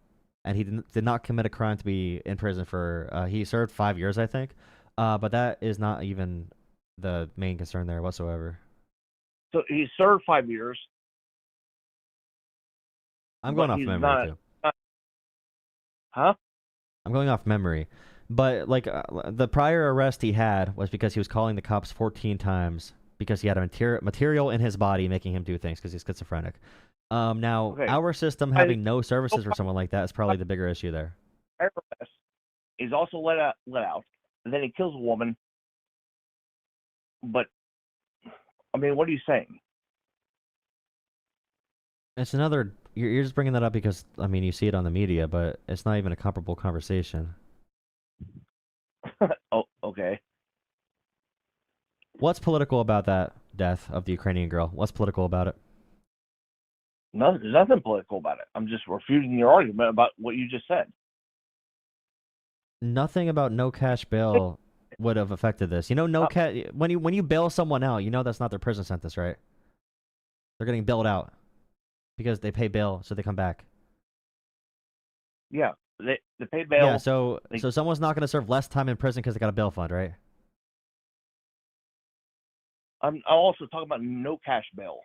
And he did not commit a crime to be in prison for, he served 5 years, I think. But that is not even the main concern there whatsoever. So he served 5 years. I'm going off memory, too. Huh? I'm going off memory. But, like, the prior arrest he had was because he was calling the cops 14 times because he had a material in his body making him do things because he's schizophrenic. Now, our system having no services for someone like that is probably the bigger issue there. He's also let out, and then he kills a woman. But, I mean, what are you saying? It's another... You're just bringing that up because, I mean, you see it on the media, but it's not even a comparable conversation. Oh, okay. What's political about that death of the Ukrainian girl? What's political about it? No, there's nothing political about it. I'm just refuting your argument about what you just said. Nothing about no cash bail would have affected this. You know, when you bail someone out, you know that's not their prison sentence, right? They're getting bailed out because they pay bail, so they come back. Yeah, they pay bail. Yeah, so someone's not going to serve less time in prison because they got a bail fund, right? I'm also talking about no cash bail.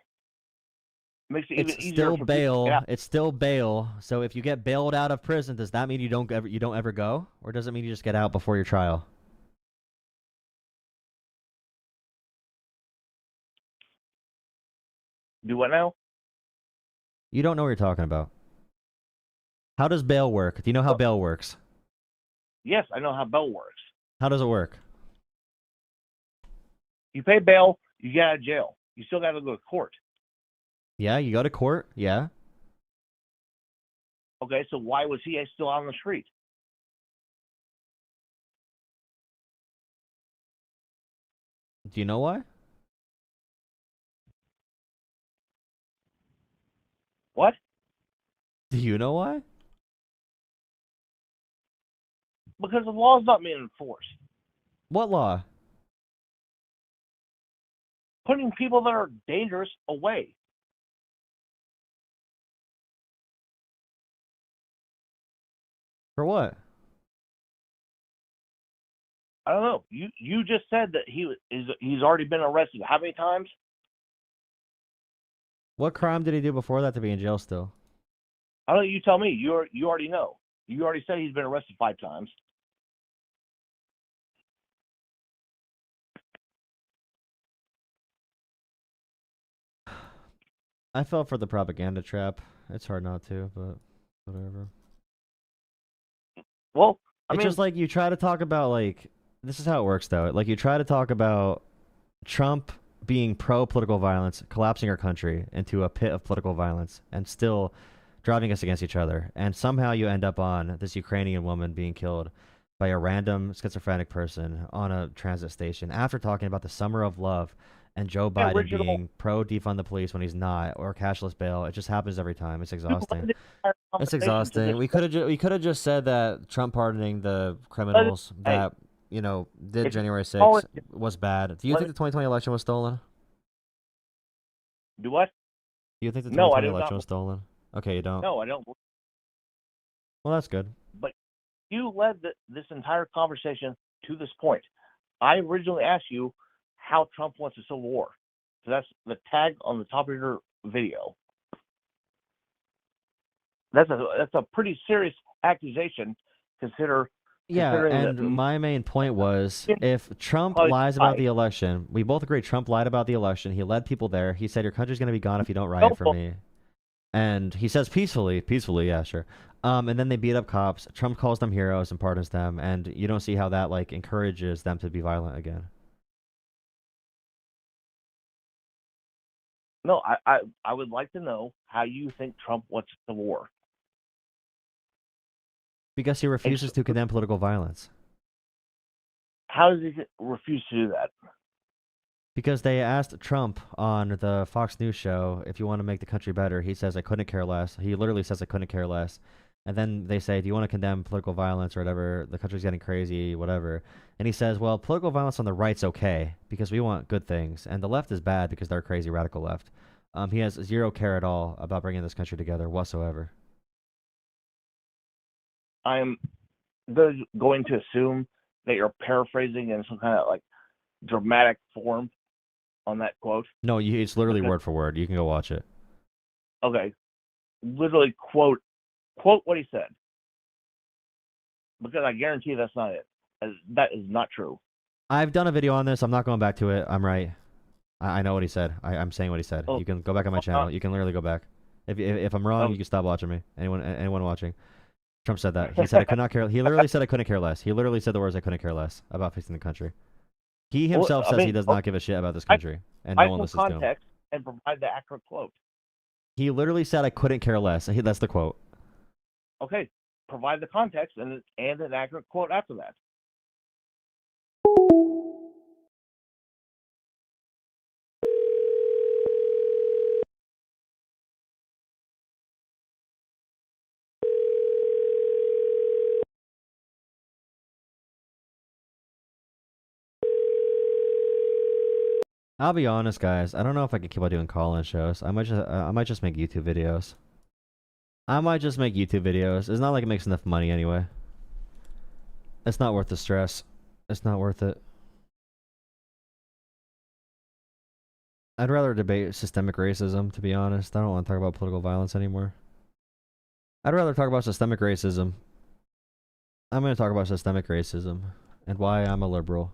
Makes it even easier still for bail. people. It's still bail. So if you get bailed out of prison, does that mean you don't ever go, or does it mean you just get out before your trial? Do what now? You don't know what you're talking about. How does bail work? Do you know how bail works? Yes, I know how bail works. How does it work? You pay bail, you get out of jail. You still got to go to court. Yeah, you go to court. Yeah. Okay, so why was he still out on the street? Do you know why? What? Do you know why? Because the law's not being enforced. What law? Putting people that are dangerous away. For what? I don't know. You just said that he's already been arrested. How many times? What crime did he do before that to be in jail still? I don't know. You tell me. You already know. You already said he's been arrested 5 times. I fell for the propaganda trap. It's hard not to, but whatever. Well, It's just like you try to talk about, like, this is how it works though. Like, you try to talk about Trump being pro-political violence, collapsing our country into a pit of political violence, and still driving us against each other. And somehow you end up on this Ukrainian woman being killed by a random schizophrenic person on a transit station after talking about the summer of love and Joe Biden being pro-defund the police when he's not, or cashless bail. It just happens every time. It's exhausting. It's exhausting. We could have just said that Trump pardoning the criminals that, you know, did January 6th was bad. Do you think the 2020 election was stolen? Do what? Do you think the No, I 2020 do election not. was stolen? Okay, you don't. No, I don't. Well, that's good. But you led this entire conversation to this point. I originally asked you how Trump wants a civil war. So that's the tag on the top of your video. That's a pretty serious accusation. Yeah, considering and that my main point was, if Trump lies about the election, we both agree Trump lied about the election. He led people there. He said your country's going to be gone if you don't riot for me. And he says peacefully, yeah, sure. And then they beat up cops. Trump calls them heroes and pardons them, and you don't see how that, like, encourages them to be violent again. No, I would like to know how you think Trump wants a civil war. Because he refuses to condemn political violence. How does he refuse to do that? Because they asked Trump on the Fox News show, if you want to make the country better, he says, I couldn't care less. He literally says, I couldn't care less. And then they say, do you want to condemn political violence or whatever? The country's getting crazy, whatever. And he says, well, political violence on the right's okay because we want good things. And the left is bad because they're crazy radical left. He has zero care at all about bringing this country together whatsoever. I'm going to assume that you're paraphrasing in some kind of like dramatic form on that quote. No, it's literally word for word. You can go watch it. Okay. Literally quote what he said. Because I guarantee that's not it. That is not true. I've done a video on this. I'm not going back to it. I'm right. I know what he said. I'm saying what he said. You can go back on my channel. You can literally go back. If I'm wrong, you can stop watching me. Anyone watching. Trump said that. He said I could not care. He literally said I couldn't care less. He literally said the words I couldn't care less about fixing the country. He himself says he does not give a shit about this country, and no one listens to him. Context and provide the accurate quote. He literally said I couldn't care less. That's the quote. Okay, provide the context and an accurate quote after that. I'll be honest, guys. I don't know if I can keep on doing call-in shows. I might just make YouTube videos. It's not like it makes enough money anyway. It's not worth the stress. It's not worth it. I'd rather debate systemic racism, to be honest. I don't want to talk about political violence anymore. I'd rather talk about systemic racism. I'm going to talk about systemic racism and why I'm a liberal.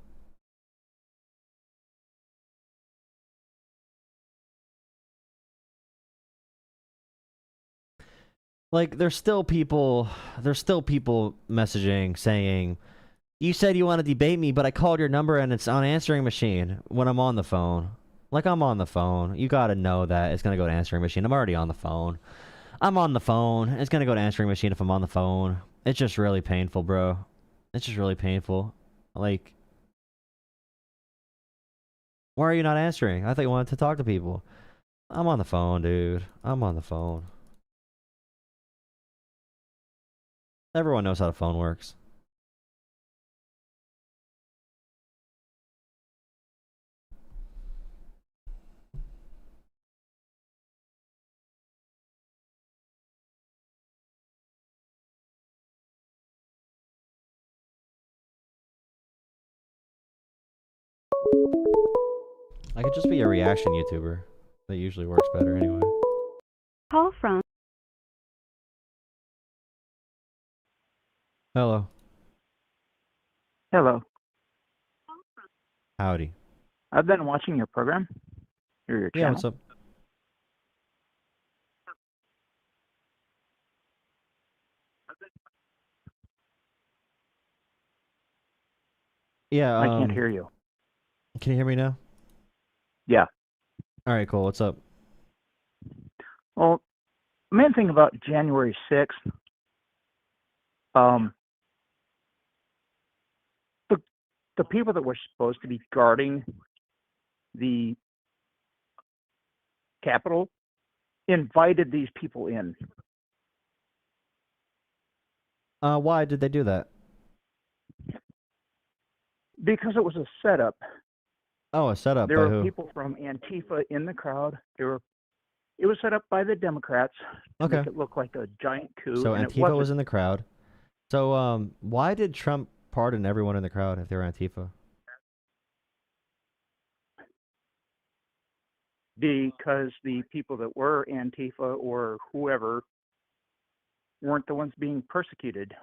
Like, there's still people messaging saying, you said you want to debate me, but I called your number and it's on answering machine when I'm on the phone. Like, I'm on the phone. You gotta know that it's gonna go to answering machine. I'm already on the phone. I'm on the phone. It's gonna go to answering machine if I'm on the phone. It's just really painful, bro. It's just really painful. Like, why are you not answering? I thought you wanted to talk to people. I'm on the phone, dude. I'm on the phone. Everyone knows how the phone works. I could just be a reaction YouTuber. That usually works better anyway. Call from. Hello. Hello. Howdy. I've been watching your program. Or your Yeah, channel. what's up? Yeah, I can't hear you. Can you hear me now? Yeah. Alright, cool. What's up? Well, the main thing about January 6th, the people that were supposed to be guarding the Capitol invited these people in. Why did they do that? Because it was a setup. Oh, a setup There by were who? people from Antifa in the crowd. It was set up by the Democrats to Okay. make it look like a giant coup. So and it Antifa wasn't. was in the crowd. So, why did Trump pardon everyone in the crowd if they were Antifa? Because the people that were Antifa or whoever weren't the ones being persecuted.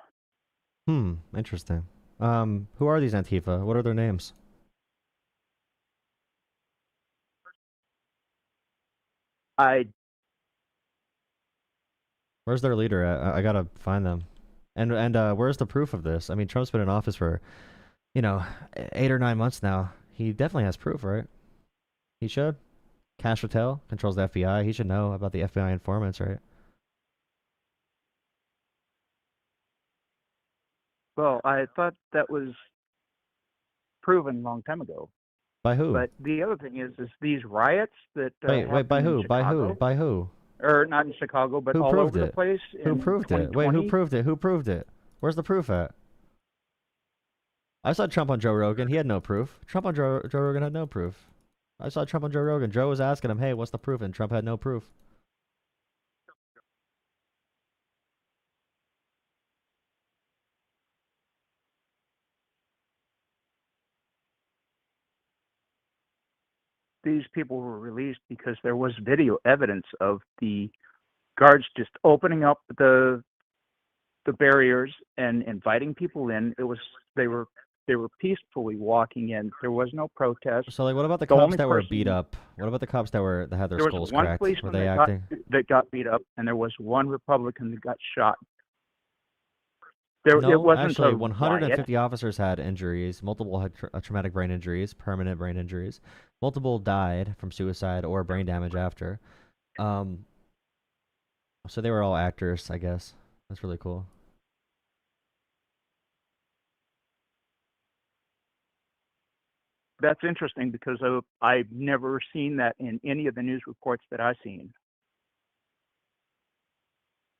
Interesting. Who are these Antifa? What are their names? Where's their leader at? I gotta find them. And where's the proof of this? I mean, Trump's been in office for, 8 or 9 months now. He definitely has proof, right? He should. Cash Patel controls the FBI. He should know about the FBI informants, right? Well, I thought that was proven a long time ago. By who? But the other thing is these riots that Wait, by happened in who? By who? Chicago, By who? or not in Chicago, but Who all proved over it? the place. Who in proved it? Wait, who 2020. proved it? Who proved it? Where's the proof at? I saw Trump on Joe Rogan. He had no proof. Trump on Joe Rogan had no proof. I saw Trump on Joe Rogan. Joe was asking him, hey, what's the proof? And Trump had no proof. These people were released because there was video evidence of the guards just opening up the barriers and inviting people in. They were peacefully walking in. There was no protest. So, like, what about the The cops only that were person- beat up? What about the cops that had their There skulls was one cracked? Were policeman they that acting? got beat up, and there was one Republican that got shot. It No, wasn't actually, a 150 riot. officers had injuries. Multiple had traumatic brain injuries, permanent brain injuries. Multiple died from suicide or brain damage after. So they were all actors, I guess. That's really cool. That's interesting because I've never seen that in any of the news reports that I've seen.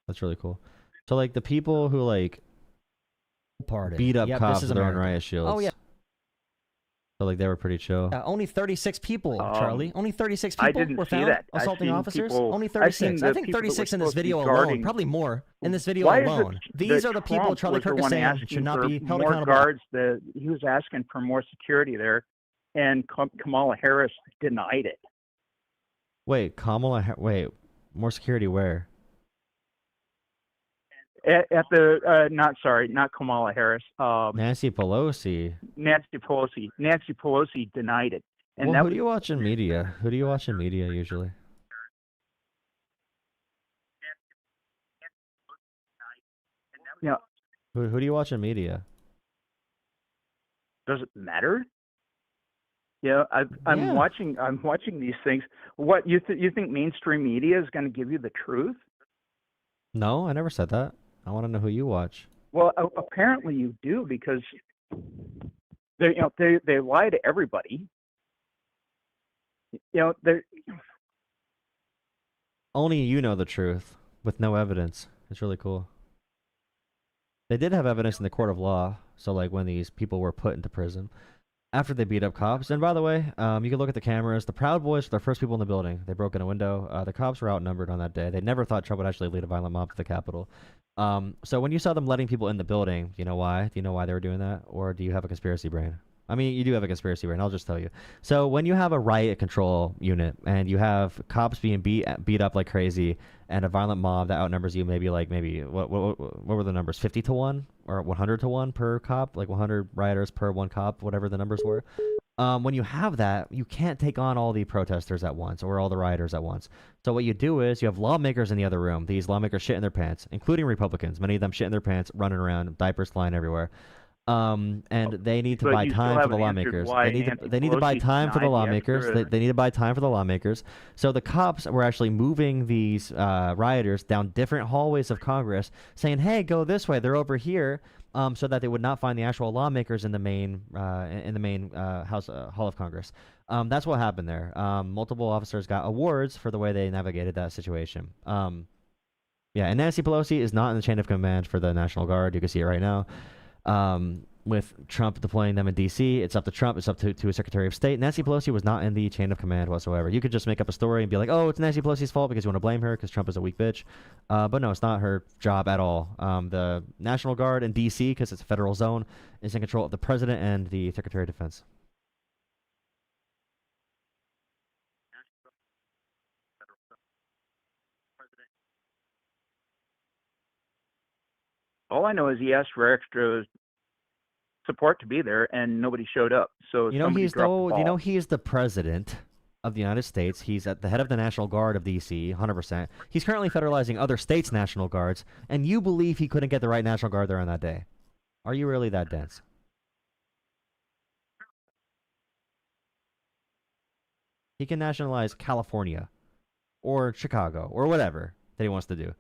That's really cool. So, like, the people who, like, Pardon. beat up Yep, cops this is with their own America. riot shields. Oh, yeah. So, like, they were pretty chill. Only 36 people, Charlie. Only 36 I people didn't were see found that. I've assaulting seen officers. people- Only I've seen 36. I the think people that were 36 in this supposed to be video alone. guarding- Probably more in this video Why is it alone. These that are the people Trump Charlie was the Kirk is one saying asking should not for be held more accountable. guards? He was asking for more security there, and Kamala Harris denied it. Wait, wait, more security where? At the not Kamala Harris. Nancy Pelosi. Nancy Pelosi. Nancy Pelosi denied it. And Well, that who do you watch in media? Who do you watch in media usually? Yeah. Who do you watch in media? Does it matter? Yeah, I'm watching these things. What you think mainstream media is going to give you the truth? No, I never said that. I want to know who you watch. Well, apparently you do because they lie to everybody. They Only you know the truth with no evidence. It's really cool. They did have evidence in the court of law. So like when these people were put into prison after they beat up cops. And by the way, you can look at the cameras. The Proud Boys were the first people in the building. They broke in a window. The cops were outnumbered on that day. They never thought Trump would actually lead a violent mob to the Capitol. So when you saw them letting people in the building, do you know why? Do you know why they were doing that? Or do you have a conspiracy brain? I mean, you do have a conspiracy brain. I'll just tell you. So when you have a riot control unit and you have cops being beat up like crazy and a violent mob that outnumbers you, maybe what were the numbers? 50 to 1 or 100 to 1 per cop, like 100 rioters per one cop, whatever the numbers were. When you have that, you can't take on all the protesters at once or all the rioters at once. So what you do is you have lawmakers in the other room. These lawmakers shit in their pants, including Republicans. Many of them shit in their pants, running around, diapers flying everywhere. And they need to buy time for the lawmakers. They need to buy time for the lawmakers. They need to buy time for the lawmakers. So the cops were actually moving these rioters down different hallways of Congress, saying, "Hey, go this way. They're over here." So that they would not find the actual lawmakers in the main House Hall of Congress. That's what happened there. Multiple officers got awards for the way they navigated that situation. Yeah, and Nancy Pelosi is not in the chain of command for the National Guard. You can see it right now. With Trump deploying them in D.C., it's up to Trump. It's up to a Secretary of State. Nancy Pelosi was not in the chain of command whatsoever. You could just make up a story and be like, oh, it's Nancy Pelosi's fault because you want to blame her because Trump is a weak bitch. But no, it's not her job at all. The National Guard in D.C., because it's a federal zone, is in control of the President and the Secretary of Defense. all I know is he asked for extra support to be there, and nobody showed up. So you know he's the president of the United States. He's at the head of the National Guard of D.C. 100%. He's currently federalizing other states' National Guards, and you believe he couldn't get the right National Guard there on that day? Are you really that dense? He can nationalize California or Chicago or whatever that he wants to do.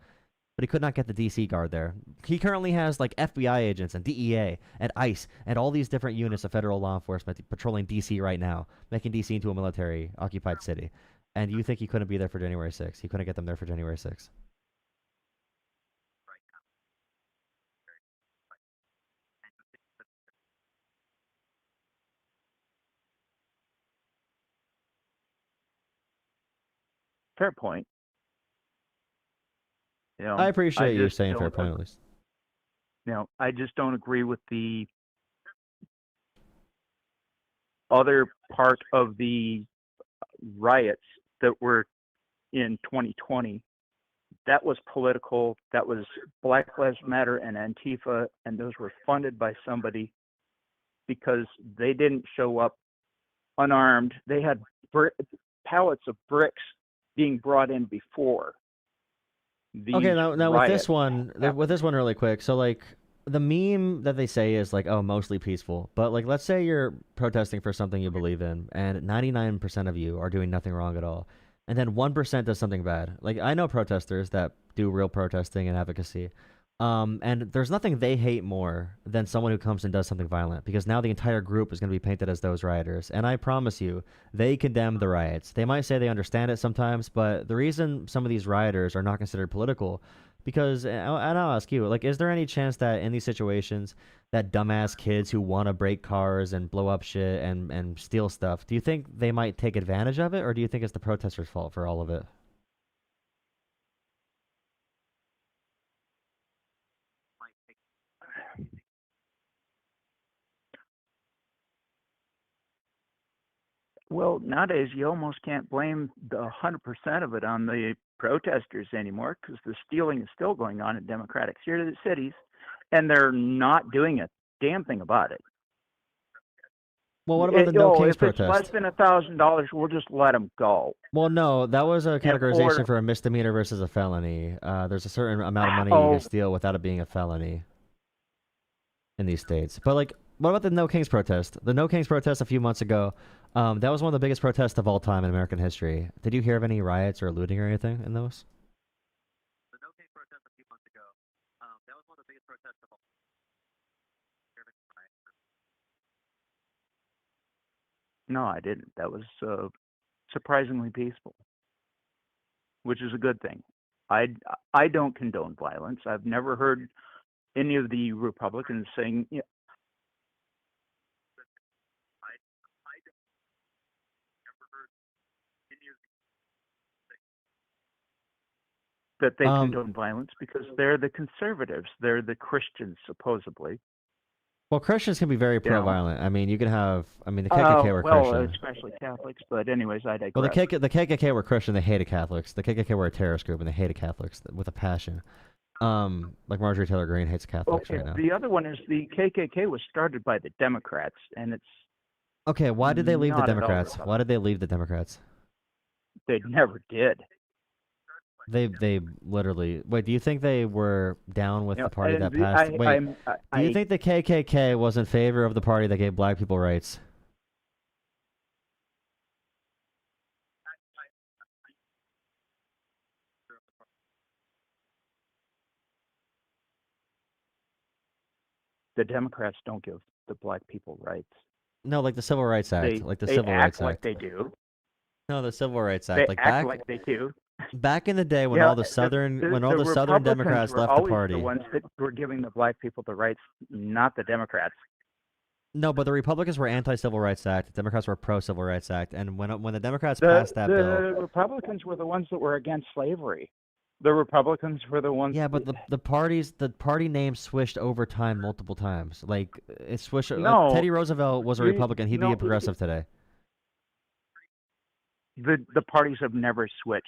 But he could not get the D.C. Guard there. He currently has like FBI agents and DEA and ICE and all these different units of federal law enforcement patrolling D.C. right now, making D.C. into a military-occupied city. And you think he couldn't be there for January 6th? He couldn't get them there for January 6th. Fair point. You know, I appreciate you saying fair point at least. You know, I just don't agree with the other part of the riots that were in 2020. That was political. That was Black Lives Matter and Antifa, and those were funded by somebody because they didn't show up unarmed. They had pallets of bricks being brought in before. Okay, now with this one really quick. So like the meme that they say is like, oh, mostly peaceful. But like, let's say you're protesting for something you believe in, and 99% of you are doing nothing wrong at all, and then 1% does something bad. Like I know protesters that do real protesting and advocacy. And there's nothing they hate more than someone who comes and does something violent, because now the entire group is going to be painted as those rioters. And I promise you, they condemn the riots. They might say they understand it sometimes, but the reason some of these rioters are not considered political, because, and I'll ask you, like, is there any chance that in these situations, that dumbass kids who want to break cars and blow up shit and steal stuff, do you think they might take advantage of it, or do you think it's the protesters' fault for all of it? Well, nowadays you almost can't blame the 100% of it on the protesters anymore, because the stealing is still going on in Democratic cities, and they're not doing a damn thing about it. Well, what about the No Kings protest? If protest? it's less than $1,000, we'll just let them go. Well, no, that was a categorization or- for a misdemeanor versus a felony. There's a certain amount of money you can steal without it being a felony in these states. But like, what about the No Kings protest? The No Kings protest a few months ago, that was one of the biggest protests of all time in American history. Did you hear of any riots or looting or anything in those? No, I didn't. That was surprisingly peaceful, which is a good thing. I don't condone violence. I've never heard any of the Republicans saying, that they condone violence because they're the conservatives. They're the Christians, supposedly. Well, Christians can be very pro-violent. I mean, you can have. I mean, the KKK were well, Christian. especially Catholics. But anyways, I digress. Well, the KKK were Christian. They hated Catholics. The KKK were a terrorist group, and they hated Catholics with a passion. Like Marjorie Taylor Greene hates Catholics right now. The other one is the KKK was started by the Democrats, and it's Okay, why did they leave the not at all Democrats? Republican. Why did they leave the Democrats? They never did. They literally. Wait, do you think they were down with You know, the party and that the- passed? I- Wait, I'm- do you think the KKK was in favor of the party that gave black people rights? The Democrats don't give the black people rights. No, like the Civil Rights Act, They, like the they Civil act Rights like Act. they do. No, the Civil Rights Act. They like act back like they do. back in the day when Yeah, all the southern when all the Republicans southern Democrats were left the always party. The ones that were giving the black people the rights, not the Democrats. No, but the Republicans were anti-Civil Rights Act. The Democrats were pro-Civil Rights Act. And when the Democrats passed that bill, The Republicans were the ones that were against slavery. The Republicans were the ones. yeah, but the party name switched over time multiple times. Like it switched. No, Teddy Roosevelt was a you- Republican. He'd be no, a progressive today. The parties have never switched.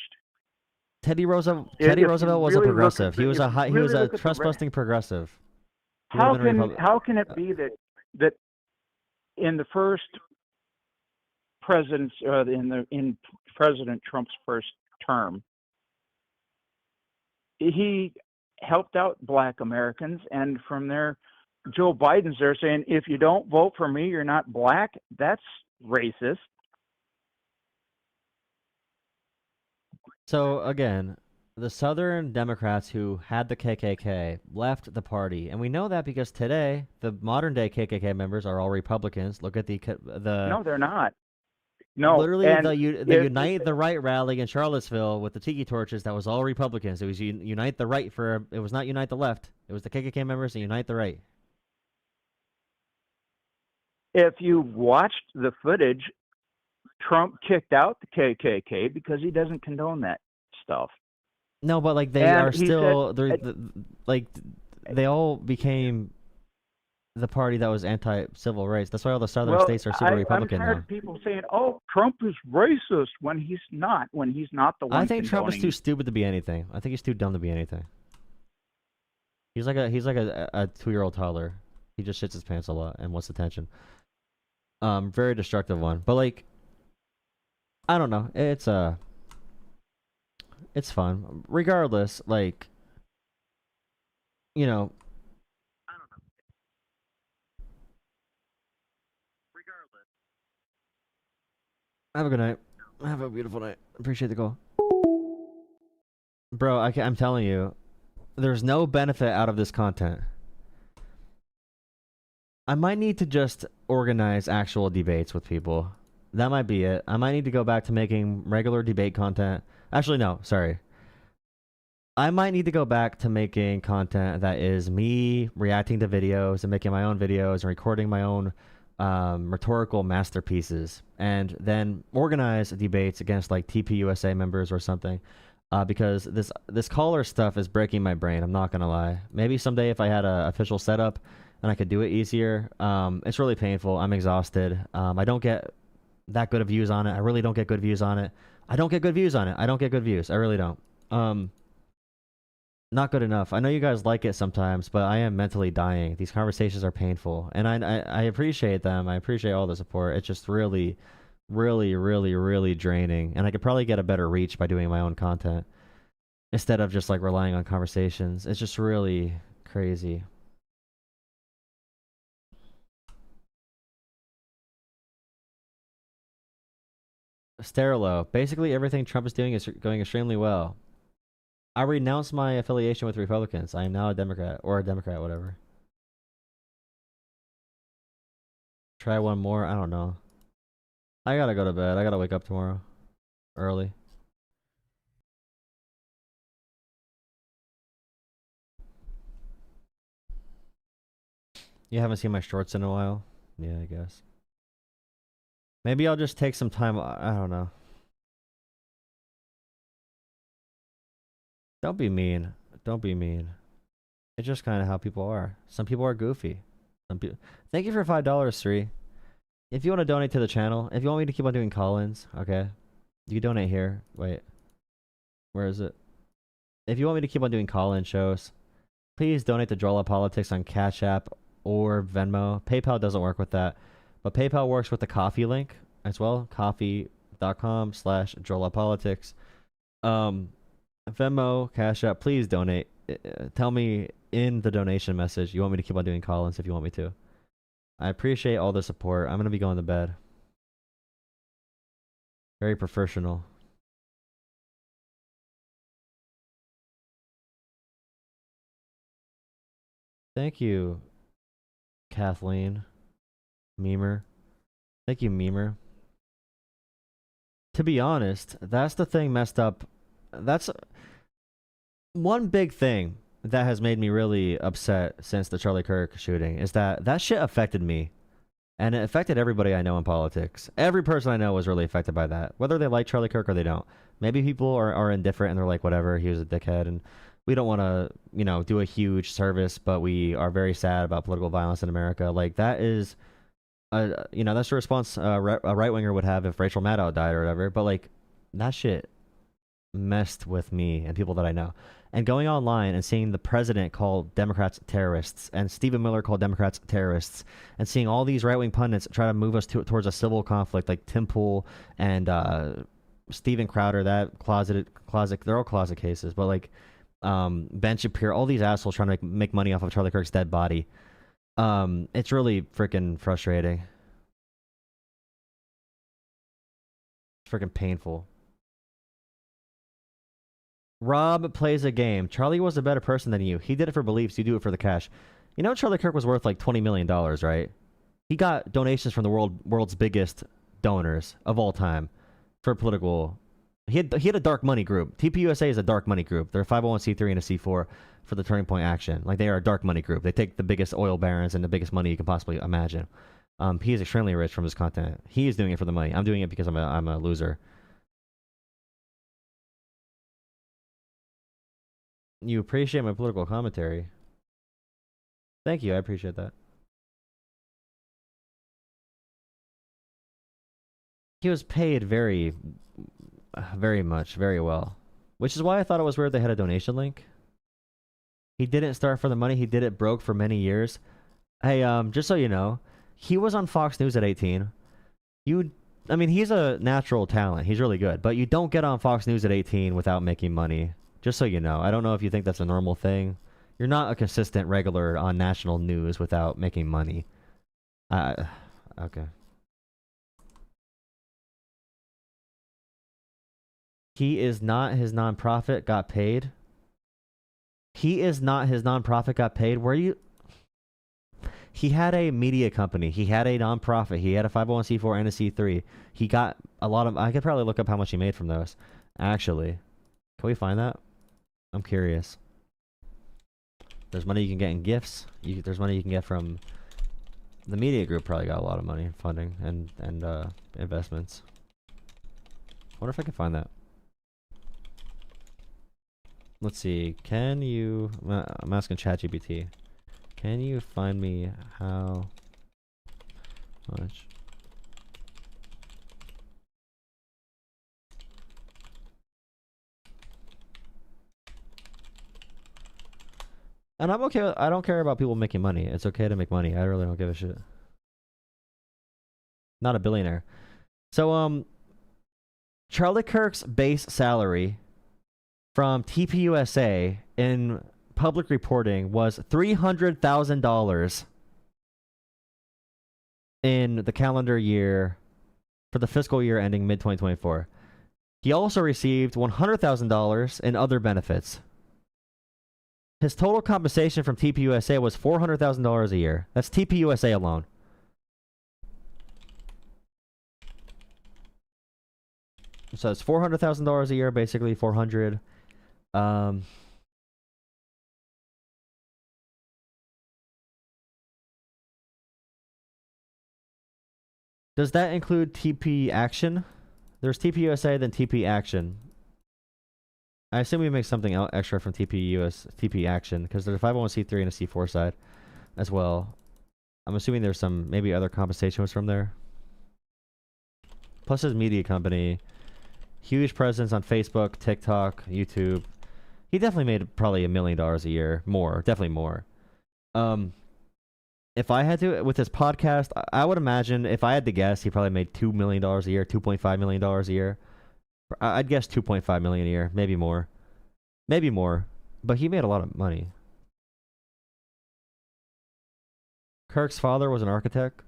Teddy Roosevelt If you was a really look at progressive. the- He was if a you really look at the trust-busting progressive. He would've been a Republican. How can it be that in the first president's in President Trump's first term, he helped out black Americans, and from there, Joe Biden's there saying, if you don't vote for me, you're not black. That's racist. So again, the Southern Democrats who had the KKK left the party, and we know that because today the modern-day KKK members are all Republicans. Look at the No, they're not. No, literally and the if- Unite the Right rally in Charlottesville with the tiki torches. That was all Republicans. It was Unite the Right for. It was not Unite the Left. It was the KKK members and Unite the Right. If you watched the footage, Trump kicked out the KKK because he doesn't condone that stuff. No, but like they And are he still said- like they all became the party that was anti-civil rights. That's why all the southern states are super Republican I'm tired now. of people saying, "Oh, Trump is racist," when he's not. When he's not the one. I think Trump is condoning- too stupid to be anything. I think he's too dumb to be anything. He's like a 2-year-old toddler. He just shits his pants a lot and wants attention. Very destructive one. But like, I don't know. It's fun. Regardless, like, you know. Have a good night. Have a beautiful night. Appreciate the call. Bro, I'm telling you, there's no benefit out of this content. I might need to just organize actual debates with people. That might be it. I might need to go back to making regular debate content. Actually, no, sorry. I might need to go back to making content that is me reacting to videos and making my own videos and recording my own rhetorical masterpieces, and then organize debates against like TPUSA members or something. Because this caller stuff is breaking my brain. I'm not gonna lie. Maybe someday if I had an official setup and I could do it easier. It's really painful. I'm exhausted. I don't get that good of views on it. I really don't get good views on it. I don't get good views on it. I don't get good views. I really don't. Not good enough. I know you guys like it sometimes, but I am mentally dying. These conversations are painful, and I appreciate them. I appreciate all the support. It's just really, really, really, really draining. And I could probably get a better reach by doing my own content instead of just like relying on conversations. It's just really crazy. Sterilo. Basically, everything Trump is doing is going extremely well. I renounced my affiliation with Republicans. I am now a Democrat, or a Democrat, whatever. Try one more. I don't know. I gotta go to bed. I gotta wake up tomorrow early. You haven't seen my shorts in a while? Yeah, I guess. Maybe I'll just take some time. I don't know. Don't be mean. Don't be mean. It's just kind of how people are. Some people are goofy. Some people. Thank you for $5, 3. If you want to donate to the channel, if you want me to keep on doing call-ins, okay, you can donate here. Wait, where is it? If you want me to keep on doing call-in shows, please donate to Drola Politics on Cash App or Venmo. PayPal doesn't work with that, but PayPal works with the coffee link as well. Coffee.com/DrolaPolitics. Venmo, Cash App, please donate. Tell me in the donation message you want me to keep on doing call-ins if you want me to. I appreciate all the support. I'm going to be going to bed. Very professional. Thank you, Kathleen. Memer. Thank you, Memer. To be honest, that's the thing messed up. That's one big thing that has made me really upset since the Charlie Kirk shooting is that shit affected me. And it affected everybody I know in politics. Every person I know was really affected by that. Whether they like Charlie Kirk or they don't. Maybe people are indifferent and they're like, whatever, he was a dickhead. And we don't want to, do a huge service, but we are very sad about political violence in America. Like, that is, that's the response a right-winger would have if Rachel Maddow died or whatever. But, like, that shit messed with me and people that I know. And going online and seeing the president call Democrats terrorists and Stephen Miller call Democrats terrorists and seeing all these right-wing pundits try to move us towards a civil conflict like Tim Pool and Steven Crowder, that closet, they're all closet cases, but like Ben Shapiro, all these assholes trying to make money off of Charlie Kirk's dead body. It's really freaking frustrating. It's freaking painful. Rob plays a game. Charlie was a better person than you. He did it for beliefs. You do it for the cash. You know Charlie Kirk was worth like $20 million, right? He got donations from the world's biggest donors of all time for political. He had a dark money group. TPUSA is a dark money group. They're a 501c3 and a C4 for the Turning Point Action. Like, they are a dark money group. They take the biggest oil barons and the biggest money you can possibly imagine. He is extremely rich from his content. He is doing it for the money. I'm doing it because I'm a loser. You appreciate my political commentary. Thank you. I appreciate that. He was paid very much, very well. Which is why I thought it was weird they had a donation link. He didn't start for the money. He did it broke for many years. Hey, just so you know, he was on Fox News at 18. He's a natural talent. He's really good. But you don't get on Fox News at 18 without making money. Just so you know. I don't know if you think that's a normal thing. You're not a consistent regular on national news without making money. Okay. He is not his nonprofit got paid. He is not his nonprofit got paid. He had a media company. He had a nonprofit. He had a 501c4 and a C3. He got a lot of... I could probably look up how much he made from those. Actually. Can we find that? I'm curious. There's money you can get in gifts. There's money you can get from... The media group probably got a lot of money funding and investments. I wonder if I can find that. Let's see. Can you... I'm asking ChatGPT. Can you find me how much... And I'm okay with, I don't care about people making money. It's okay to make money. I really don't give a shit. Not a billionaire. So, Charlie Kirk's base salary from TPUSA in public reporting was $300,000 in the calendar year for the fiscal year ending mid-2024. He also received $100,000 in other benefits His total compensation from TPUSA was $400,000 a year. That's TPUSA alone. So it's $400,000 a year, basically 400. Does that include TP Action? There's TPUSA, then TP Action. I assume we make something extra from TP Action because there's a 501c3 and a C4 side as well. I'm assuming there's some maybe other compensation was from there. Plus his media company, huge presence on Facebook, TikTok, YouTube. He definitely made probably $1 million a year, more, definitely more. If I had to, with his podcast, I would imagine if I had to guess, he probably made $2 million a year, $2.5 million a year. I'd guess 2.5 million a year, maybe more. Maybe more. But he made a lot of money. Kirk's father was an architect.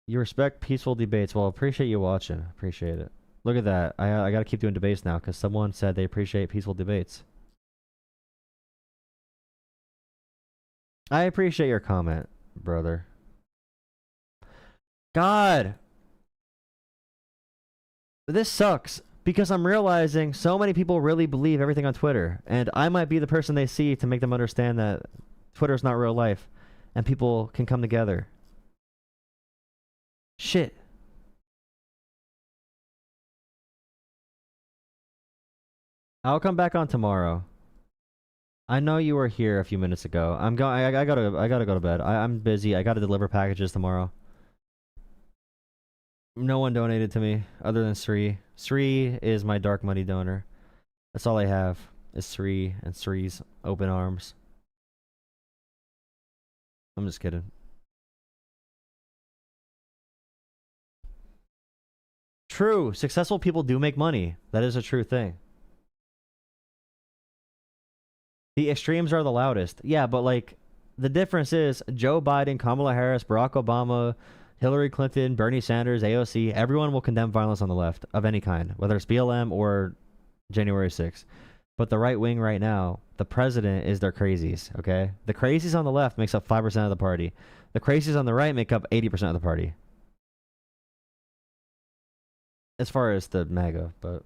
You respect peaceful debates. Well, appreciate you watching. Appreciate it. Look at that. I gotta keep doing debates now because someone said they appreciate peaceful debates. I appreciate your comment, brother. God! This sucks because I'm realizing so many people really believe everything on Twitter, and I might be the person they see to make them understand that Twitter's not real life and people can come together. Shit. I'll come back on tomorrow. I know you were here a few minutes ago. I'm going. I gotta go to bed. I'm busy. I gotta deliver packages tomorrow. No one donated to me other than Sri. Sri is my dark money donor. That's all I have is Sri and Sri's open arms. I'm just kidding. True. Successful people do make money. That is a true thing. The extremes are the loudest. Yeah, but like, the difference is Joe Biden, Kamala Harris, Barack Obama, Hillary Clinton, Bernie Sanders, AOC, everyone will condemn violence on the left of any kind, whether it's BLM or January 6th. But the right wing right now, the president is their crazies, okay? The crazies on the left makes up 5% of the party. The crazies on the right make up 80% of the party. As far as the MAGA, but...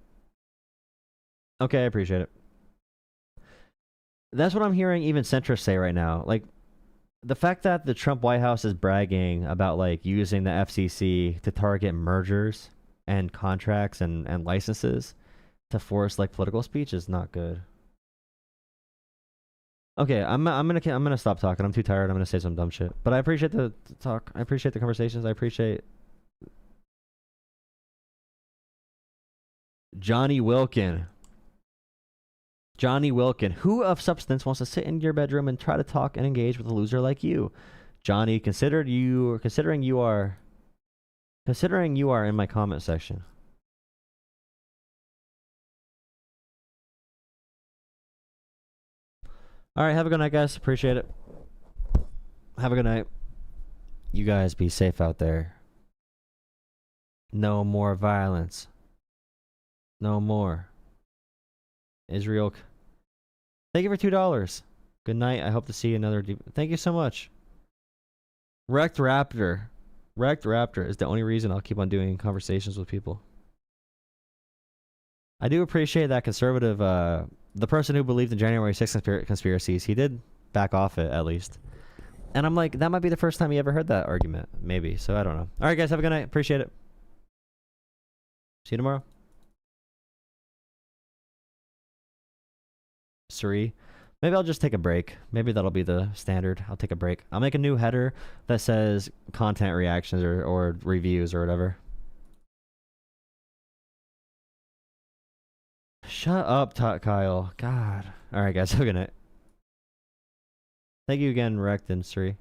Okay, I appreciate it. That's what I'm hearing even centrists say right now. Like, the fact that the Trump White House is bragging about, like, using the FCC to target mergers and contracts and licenses to force, like, political speech is not good. Okay, I'm gonna stop talking. I'm too tired. I'm gonna say some dumb shit. But I appreciate the talk. I appreciate the conversations. I appreciate Johnny Wilkin. Johnny Wilkin, who of substance wants to sit in your bedroom and try to talk and engage with a loser like you? Johnny, considering you are in my comment section. All right, have a good night, guys. Appreciate it. Have a good night. You guys be safe out there. No more violence. No more. Israel. Thank you for $2. Good night. I hope to see you another. Thank you so much. Wrecked Raptor. Wrecked Raptor is the only reason I'll keep on doing conversations with people. I do appreciate that conservative, the person who believed in January 6th conspiracies, he did back off it at least. And I'm like, that might be the first time he ever heard that argument. Maybe. So I don't know. All right, guys. Have a good night. Appreciate it. See you tomorrow. Suri. Maybe I'll just take a break. Maybe that'll be the standard. I'll take a break. I'll make a new header that says content reactions or reviews or whatever. Shut up, Kyle. God. All right, guys. Have a good night. Thank you again, Rect and Suri.